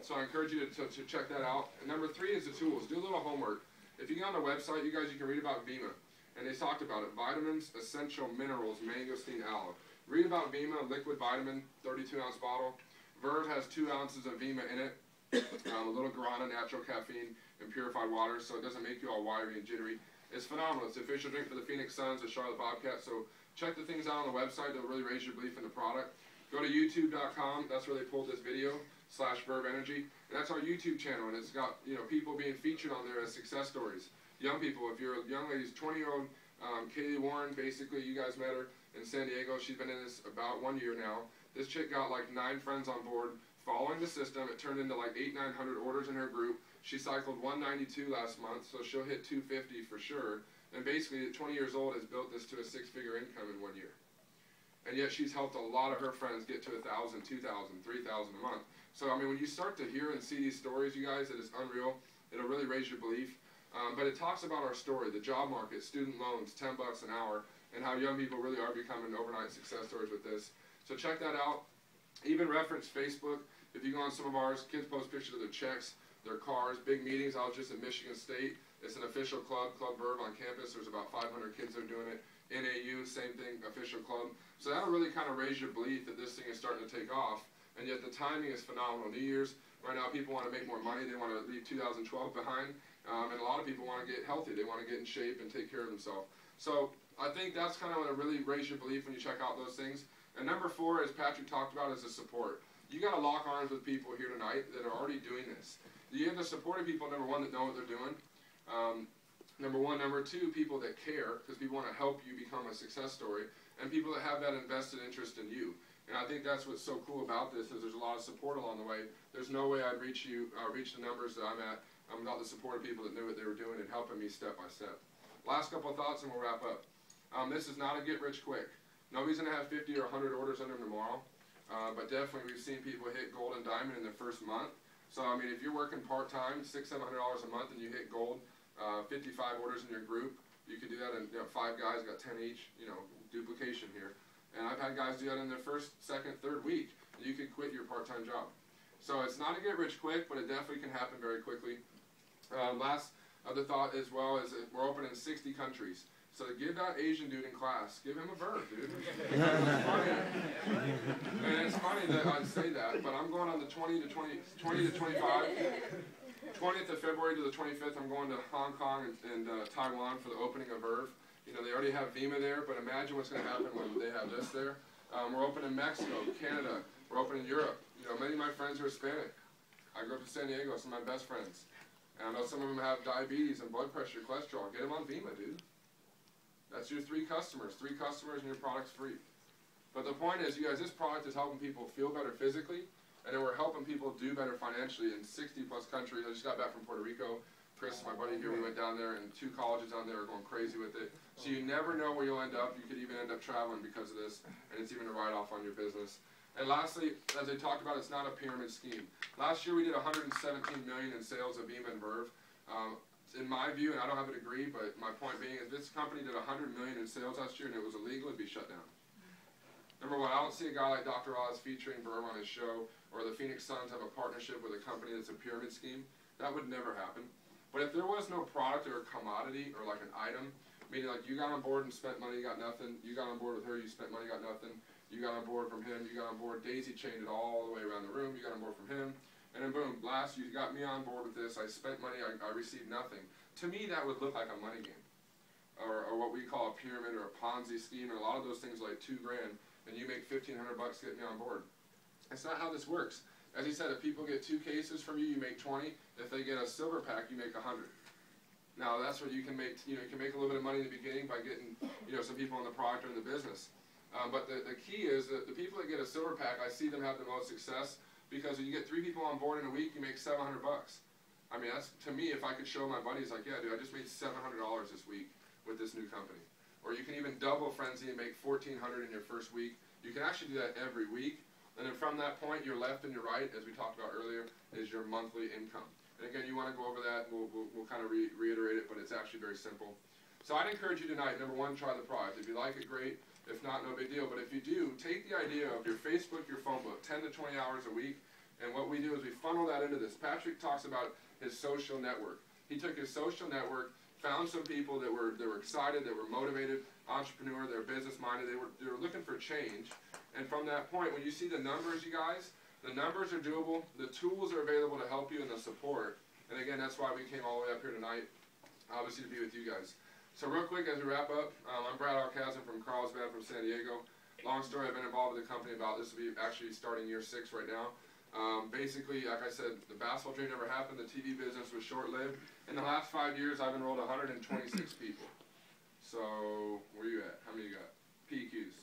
So I encourage you to check that out. And number 3 is the tools. Do a little homework. If you get on the website, you guys, you can read about VEMMA. And they talked about it. Vitamins, essential minerals, mangosteen, aloe. Read about VEMMA, liquid vitamin, 32-ounce bottle. VERVE has 2 ounces of VEMMA in it. A little guarana, natural caffeine, and purified water, so it doesn't make you all wiry and jittery. It's phenomenal. It's the official drink for the Phoenix Suns, the Charlotte Bobcats. So check the things out on the website. They'll really raise your belief in the product. Go to youtube.com. That's where they pulled this video, /VERVE Energy. And that's our YouTube channel. And it's got people being featured on there as success stories. Young people. If you're a young lady, 20-year-old Kaylee Warren, basically you guys met her in San Diego. She's been in this about 1 year now. This chick got like 9 friends on board. Following the system, it turned into like 800-900 orders in her group. She cycled 192 last month, so she'll hit 250 for sure. And basically, at 20 years old, has built this to a 6-figure income in 1 year. And yet she's helped a lot of her friends get to 1,000, 2,000, 3,000 a month. So, I mean, when you start to hear and see these stories, you guys, it is unreal. It'll really raise your belief. But it talks about our story, the job market, student loans, $10 an hour, and how young people really are becoming overnight success stories with this. So check that out. Even reference Facebook. If you go on some of ours, kids post pictures of their checks, their cars, big meetings. I was just at Michigan State. It's an official club, Club VERVE on campus. There's about 500 kids that are doing it. NAU, same thing, official club. So that'll really kind of raise your belief that this thing is starting to take off. And yet the timing is phenomenal. New Year's, right now people want to make more money. They want to leave 2012 behind. And a lot of people want to get healthy. They want to get in shape and take care of themselves. So I think that's kind of going to really raise your belief when you check out those things. And number 4, as Patrick talked about, is the support. You got to lock arms with people here tonight that are already doing this. You have the supportive people, number 1, that know what they're doing. Number 1. Number 2, people that care, because people want to help you become a success story. And people that have that invested interest in you. And I think that's what's so cool about this, is there's a lot of support along the way. There's no way I'd reach the numbers that I'm at without the support of people that knew what they were doing and helping me step by step. Last couple of thoughts and we'll wrap up. This is not a get rich quick. Nobody's going to have 50 or 100 orders under them tomorrow, but definitely we've seen people hit gold and diamond in their first month. So I mean, if you're working part-time, $600-700 a month, and you hit gold, 55 orders in your group, you could do that in 5 guys, got 10 each, duplication here. And I've had guys do that in their first, second, third week. And you could quit your part-time job. So it's not a get rich quick, but it definitely can happen very quickly. Last other thought as well is that we're open in 60 countries. So give that Asian dude in class, give him a VERVE, dude. It's funny. And it's funny that I say that, but I'm going on the 20 to 25, 20th of February to the 25th, I'm going to Hong Kong and Taiwan for the opening of VERVE. They already have VEMMA there, but imagine what's going to happen when they have this there. We're open in Mexico, Canada, we're open in Europe. Many of my friends are Hispanic. I grew up in San Diego, some of my best friends. And I know some of them have diabetes and blood pressure, cholesterol. Get them on VEMMA, dude. That's your 3 customers. 3 customers and your product's free. But the point is, you guys, this product is helping people feel better physically, and then we're helping people do better financially in 60-plus countries. I just got back from Puerto Rico. Chris, my buddy here, we went down there, and 2 colleges down there are going crazy with it. So you never know where you'll end up. You could even end up traveling because of this, and it's even a write-off on your business. And lastly, as I talked about, it's not a pyramid scheme. Last year we did $117 million in sales of VEMMA and VERVE. In my view, and I don't have a degree, but my point being is this company did $100 million in sales last year and it was illegal, it'd be shut down. Number one, I don't see a guy like Dr. Oz featuring VERVE on his show, or the Phoenix Suns have a partnership with a company that's a pyramid scheme. That would never happen. But if there was no product or a commodity or like an item, meaning like you got on board and spent money, you got nothing, you got on board with her, you spent money, got nothing, you got on board from him, you got on board, Daisy chained it all the way around the room, you got on board from him, and then boom, last you got me on board with this, I spent money, I received nothing. To me, that would look like a money game, or what we call a pyramid or a Ponzi scheme, and a lot of those things are like $2 grand, and you make $1,500 to get me on board. That's not how this works. As he said, if people get 2 cases from you, you make 20. If they get a silver pack, you make 100. Now that's what you can make. You can make a little bit of money in the beginning by getting some people in the product or in the business. But the key is that the people that get a silver pack, I see them have the most success because when you get 3 people on board in a week, you make $700. I mean, that's, to me, if I could show my buddies, like, yeah, dude, I just made $700 this week with this new company. Or you can even double Frenzy and make $1,400 in your first week. You can actually do that every week. And then from that point, your left and your right, as we talked about earlier, is your monthly income. And again, you want to go over that, and we'll kind of reiterate it, but it's actually very simple. So I'd encourage you tonight, number one, try the product. If you like it, great. If not, no big deal. But if you do, take the idea of your Facebook, your phone book, 10 to 20 hours a week. And what we do is we funnel that into this. Patrick talks about his social network. He took his social network, found some people that were excited, that were motivated, entrepreneur, they were business-minded, they were looking for change. And from that point, when you see the numbers, you guys, the numbers are doable, the tools are available to help you, and the support. And again, that's why we came all the way up here tonight, obviously to be with you guys. So real quick, as we wrap up, I'm Brad Alcazan from Carlsbad from San Diego. Long story, I've been involved with the company about, this will be actually starting year 6 right now. Basically, like I said, the basketball dream never happened, the TV business was short-lived. In the last 5 years, I've enrolled 126 people. So, where are you at? How many you got? PEQs?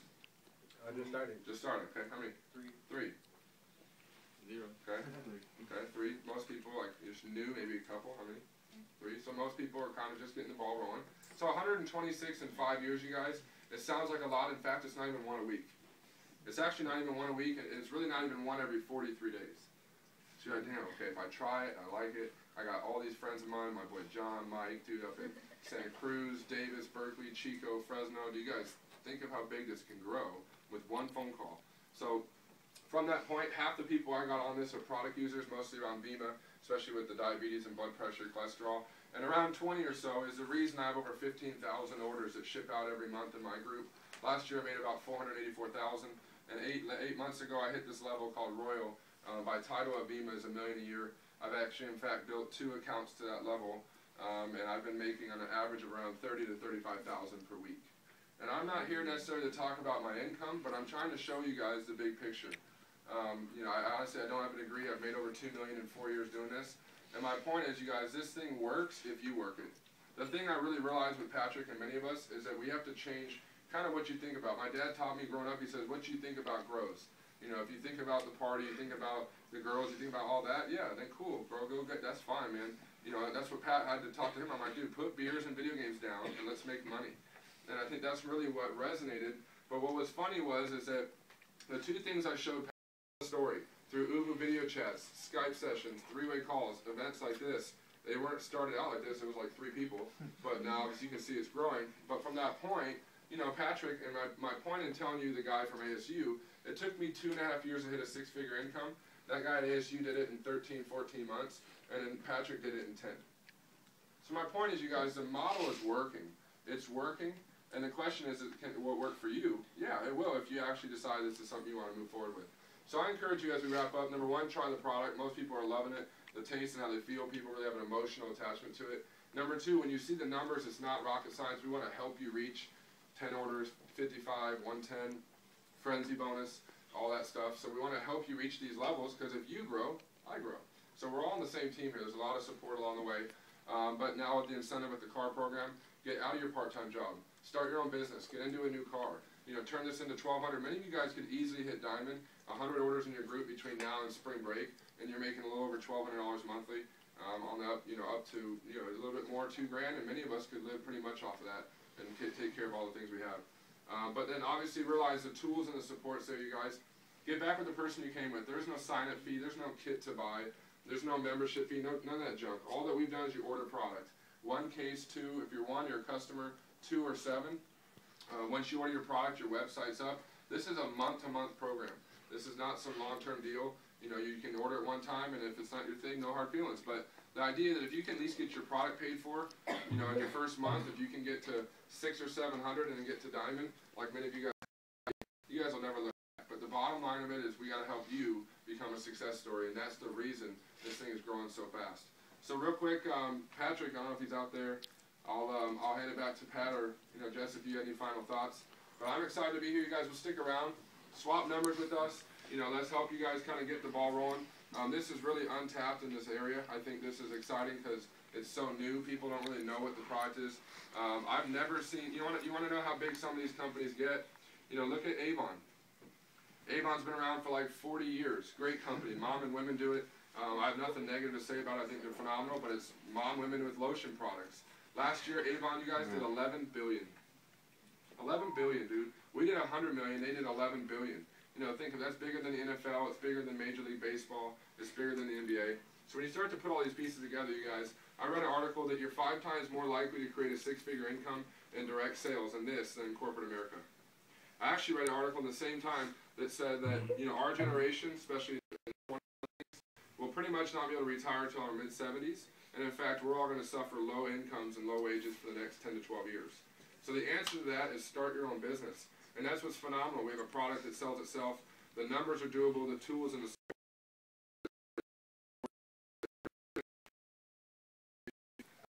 Just started. Just started, okay. How many? 3. 0. Okay. Okay, 3. Most people, like, just new, maybe a couple. How many? 3. So most people are kind of just getting the ball rolling. So 126 in 5 years, you guys. It sounds like a lot. In fact, it's not even 1 a week. It's actually not even 1 a week, and it's really not even 1 every 43 days. So you're like, damn, okay, if I try it, I like it. I got all these friends of mine, my boy John, Mike, dude, up in Santa Cruz, Davis, Berkeley, Chico, Fresno. Do you guys think of how big this can grow with 1 phone call? So from that point, half the people I got on this are product users, mostly around VEMMA, especially with the diabetes and blood pressure, cholesterol. And around 20 or so is the reason I have over 15,000 orders that ship out every month in my group. Last year I made about 484,000. And 8 months ago, I hit this level called Royal. By title of VEMMA is $1 million a year. I've actually, in fact, built 2 accounts to that level, and I've been making on an average of around $30,000 to $35,000 per week. And I'm not here necessarily to talk about my income, but I'm trying to show you guys the big picture. I honestly, I don't have a degree. I've made over $2 million in 4 years doing this. And my point is, you guys, this thing works if you work it. The thing I really realized with Patrick and many of us is that we have to change kind of what you think about. My dad taught me growing up, he says, what you think about grows. If you think about the party, you think about the girls, you think about all that, yeah, then cool, bro, go get, that's fine, man. You know, that's what Pat had to talk to him. I'm like, dude, put beers and video games down and let's make money. And I think that's really what resonated. But what was funny is that the two things I showed Pat in the story, through Uvu video chats, Skype sessions, three-way calls, events like this, they weren't started out like this. It was like 3 people. But now, as you can see, it's growing. But from that point, you know, Patrick, and my point in telling you the guy from ASU, it took me 2.5 years to hit a 6-figure income. That guy at ASU did it in 13, 14 months. And then Patrick did it in 10. So my point is, you guys, the model is working. It's working. And the question is, will it work for you? Yeah, it will if you actually decide this is something you want to move forward with. So I encourage you as we wrap up, number 1, try the product. Most people are loving it. The taste and how they feel. People really have an emotional attachment to it. Number 2, when you see the numbers, it's not rocket science. We want to help you reach 10 orders, 55, 110, frenzy bonus, all that stuff. So we want to help you reach these levels because if you grow, I grow. So we're all on the same team here. There's a lot of support along the way. But now with the incentive with the car program, get out of your part-time job. Start your own business. Get into a new car. You know, turn this into 1,200. Many of you guys could easily hit diamond. 100 orders in your group between now and spring break, and you're making a little over $1,200 monthly. On the up, you know, up to a little bit more, $2 grand, and many of us could live pretty much off of that and take care of all the things we have. But then obviously realize the tools and the supports there, you guys. Get back with the person you came with. There's no sign-up fee. There's no kit to buy. There's no membership fee, none of that junk. All that we've done is you order product. 1 case, 2, if you're 1, you're a customer, 2 or 7. Once you order your product, your website's up. This is a month-to-month program. This is not some long-term deal. You know, you can order it one time, and if it's not your thing, no hard feelings. But the idea that if you can at least get your product paid for, you know, in your first month, if you can get to 600 or 700 and then get to diamond, like many of you guys will never look back. But the bottom line of it is we got to help you become a success story, and that's the reason this thing is growing so fast. So real quick, Patrick, I don't know if he's out there. I'll hand it back to Pat or Jess if you have any final thoughts. But I'm excited to be here. You guys will stick around, swap numbers with us. Let's help you guys kind of get the ball rolling. This is really untapped in this area. I think this is exciting because it's so new. People don't really know what the product is. I've never seen. You want to know how big some of these companies get? Look at Avon. Avon's been around for like 40 years. Great company. Mom and women do it. I have nothing negative to say about it. I think they're phenomenal, but it's mom, women with lotion products. Last year, Avon, you guys did 11 billion. 11 billion, dude. We did 100 million. They did 11 billion. Think of that's bigger than the NFL. It's bigger than Major League Baseball. It's bigger than the NBA. So when you start to put all these pieces together, you guys, I read an article that you're 5 times more likely to create a 6-figure income in direct sales in this than in corporate America. I actually read an article in the same time that said that our generation, especially will pretty much not be able to retire until our mid-70s, and in fact, we're all going to suffer low incomes and low wages for the next 10 to 12 years. So the answer to that is start your own business, and that's what's phenomenal. We have a product that sells itself. The numbers are doable. The tools and the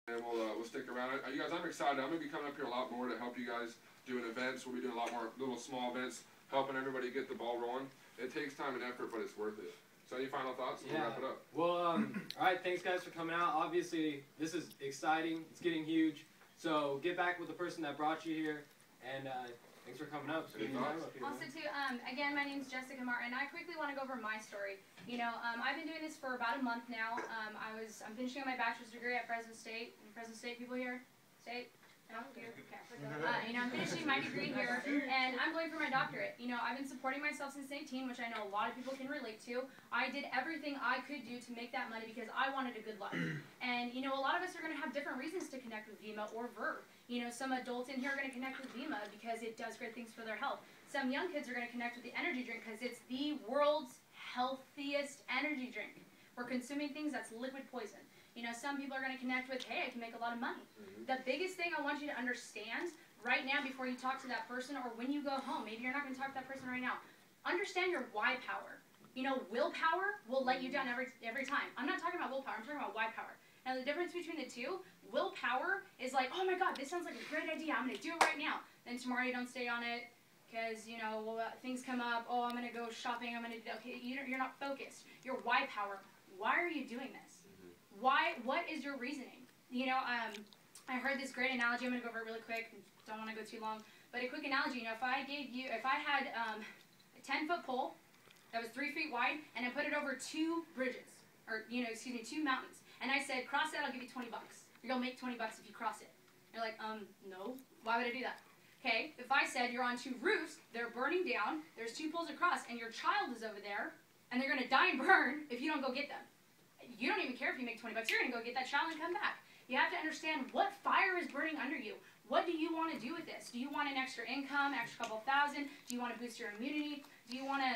and we'll stick around. You guys, I'm excited. I'm going to be coming up here a lot more to help you guys doing events. We'll be doing a lot more little small events, helping everybody get the ball rolling. It takes time and effort, but it's worth it. So any final thoughts? We'll wrap it up. Well, all right, thanks guys for coming out. Obviously, this is exciting. It's getting huge. So get back with the person that brought you here, and thanks for coming up. Also, too, again, my name's Jessica Martin. I quickly want to go over my story. I've been doing this for about a month now. I'm finishing up my bachelor's degree at Fresno State. Fresno State people here? State? No? Here? Okay. I'm finishing my degree here, and I'm going for my doctorate. I've been supporting myself since 18, which I know a lot of people can relate to. I did everything I could do to make that money because I wanted a good life. And, a lot of us are going to have different reasons to connect with VEMMA or VERVE. Some adults in here are going to connect with VEMMA because it does great things for their health. Some young kids are going to connect with the energy drink because it's the world's healthiest energy drink. We're consuming things that's liquid poison. Some people are going to connect with, hey, I can make a lot of money. The biggest thing I want you to understand right now before you talk to that person or when you go home, maybe you're not going to talk to that person right now, understand your why power. Willpower will let you down every time. I'm not talking about willpower. I'm talking about why power. Now, the difference between the two, willpower is like, oh, my God, this sounds like a great idea. I'm going to do it right now. Then tomorrow you don't stay on it because, things come up. Oh, I'm going to go shopping. I'm going to do okay. You're not focused. Your why power. Why are you doing this? What is your reasoning? I heard this great analogy. I'm going to go over it really quick. Don't want to go too long. But a quick analogy, if I had a 10-foot pole that was 3 feet wide and I put it over 2 bridges, or, 2 mountains, and I said, cross it, I'll give you 20 bucks. You're going to make 20 bucks if you cross it. You're like, no. Why would I do that? Okay, if I said you're on 2 roofs, they're burning down, there's 2 poles across, and your child is over there, and they're going to die and burn if you don't go get them. You don't even care if you make 20 bucks. You're going to go get that child and come back. You have to understand what fire is burning under you. What do you want to do with this? Do you want an extra income, extra couple thousand? Do you want to boost your immunity? Do you want to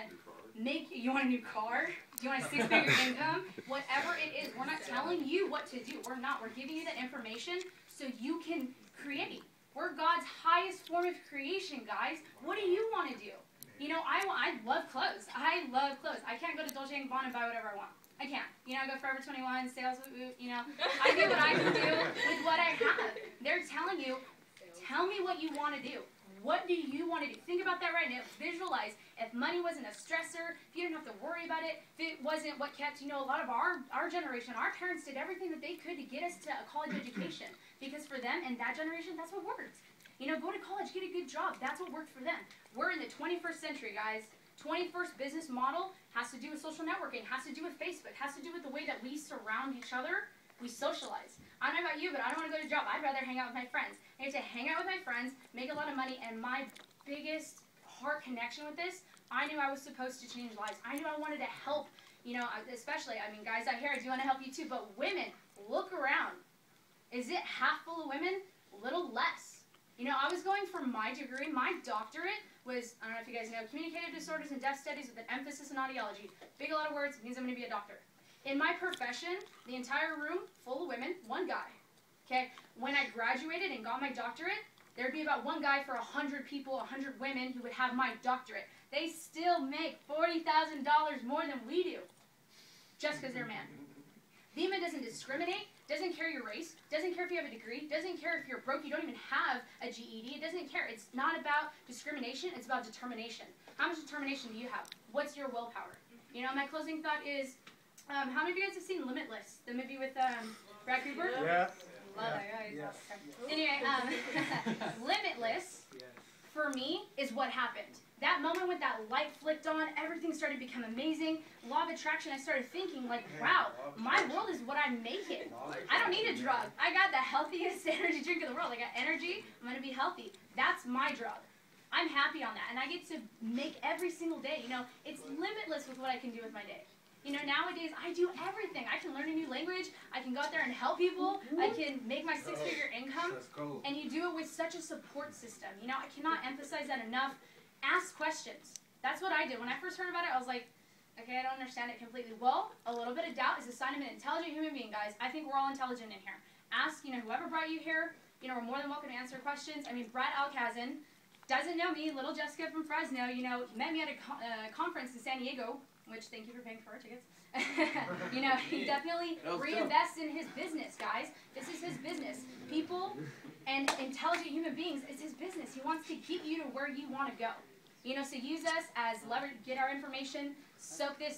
you want a new car? Do you want a 6-figure income? Whatever it is, we're not telling you what to do. We're not. We're giving you that information so you can create. We're God's highest form of creation, guys. What do you want to do? You know, I love clothes. I love clothes. I can't go to Dolce & Gabbana and buy whatever I want. I can't. You know, I go Forever 21, sales, you know. I do what I can do with what I have. They're telling you, tell me what you want to do. What do you want to do? Think about that right now. Visualize. If money wasn't a stressor, if you didn't have to worry about it, if it wasn't what kept, you know, a lot of our generation, our parents did everything that they could to get us to a college education. Because for them, in that generation, that's what worked. You know, go to college, get a good job. That's what worked for them. We're in the 21st century, guys. 21st business model has to do with social networking, has to do with Facebook, has to do with the way that we surround each other. We socialize. I don't know about you, but I don't want to go to a job. I'd rather hang out with my friends. I get to hang out with my friends, make a lot of money, and my biggest heart connection with this, I knew I was supposed to change lives. I knew I wanted to help, you know, especially, I mean, guys out here, I do want to help you too, but women, look around. Is it half full of women? A little less. You know, I was going for my degree. My doctorate was, I don't know if you guys know, communicative disorders and deaf studies with an emphasis in audiology. Big a lot of words, means I'm going to be a doctor. In my profession, the entire room full of women, 1 guy. Okay, when I graduated and got my doctorate, there'd be about 1 guy for 100 people, 100 women who would have my doctorate. They still make $40,000 more than we do, just because they're men. VEMMA doesn't discriminate, doesn't care your race, doesn't care if you have a degree, doesn't care if you're broke, you don't even have a GED, it doesn't care. It's not about discrimination, it's about determination. How much determination do you have? What's your willpower? You know, my closing thought is, how many of you guys have seen Limitless, the movie with Brad Cooper? Yeah. Love that guy. Yeah. Anyway, Limitless, for me, is what happened. That moment when that light flicked on, everything started to become amazing. Law of attraction, I started thinking like, wow, my world is what I make it. I don't need a drug. I got the healthiest energy drink in the world. I got energy, I'm going to be healthy. That's my drug. I'm happy on that, and I get to make every single day. You know, it's limitless with what I can do with my day. You know, nowadays, I do everything. I can learn a new language. I can go out there and help people. I can make my 6-figure income. And you do it with such a support system. You know, I cannot emphasize that enough. Ask questions. That's what I did. When I first heard about it, I was like, okay, I don't understand it completely. Well, a little bit of doubt is a sign of an intelligent human being, guys. I think we're all intelligent in here. Ask, you know, whoever brought you here. You know, we're more than welcome to answer questions. I mean, Brad Alkazan doesn't know me. Little Jessica from Fresno, you know, met me at a conference in San Diego, which, thank you for paying for our tickets. You know, he definitely reinvests in his business, guys. This is his business. People and intelligent human beings, it's his business. He wants to get you to where you want to go. You know, so use us as leverage, get our information, soak this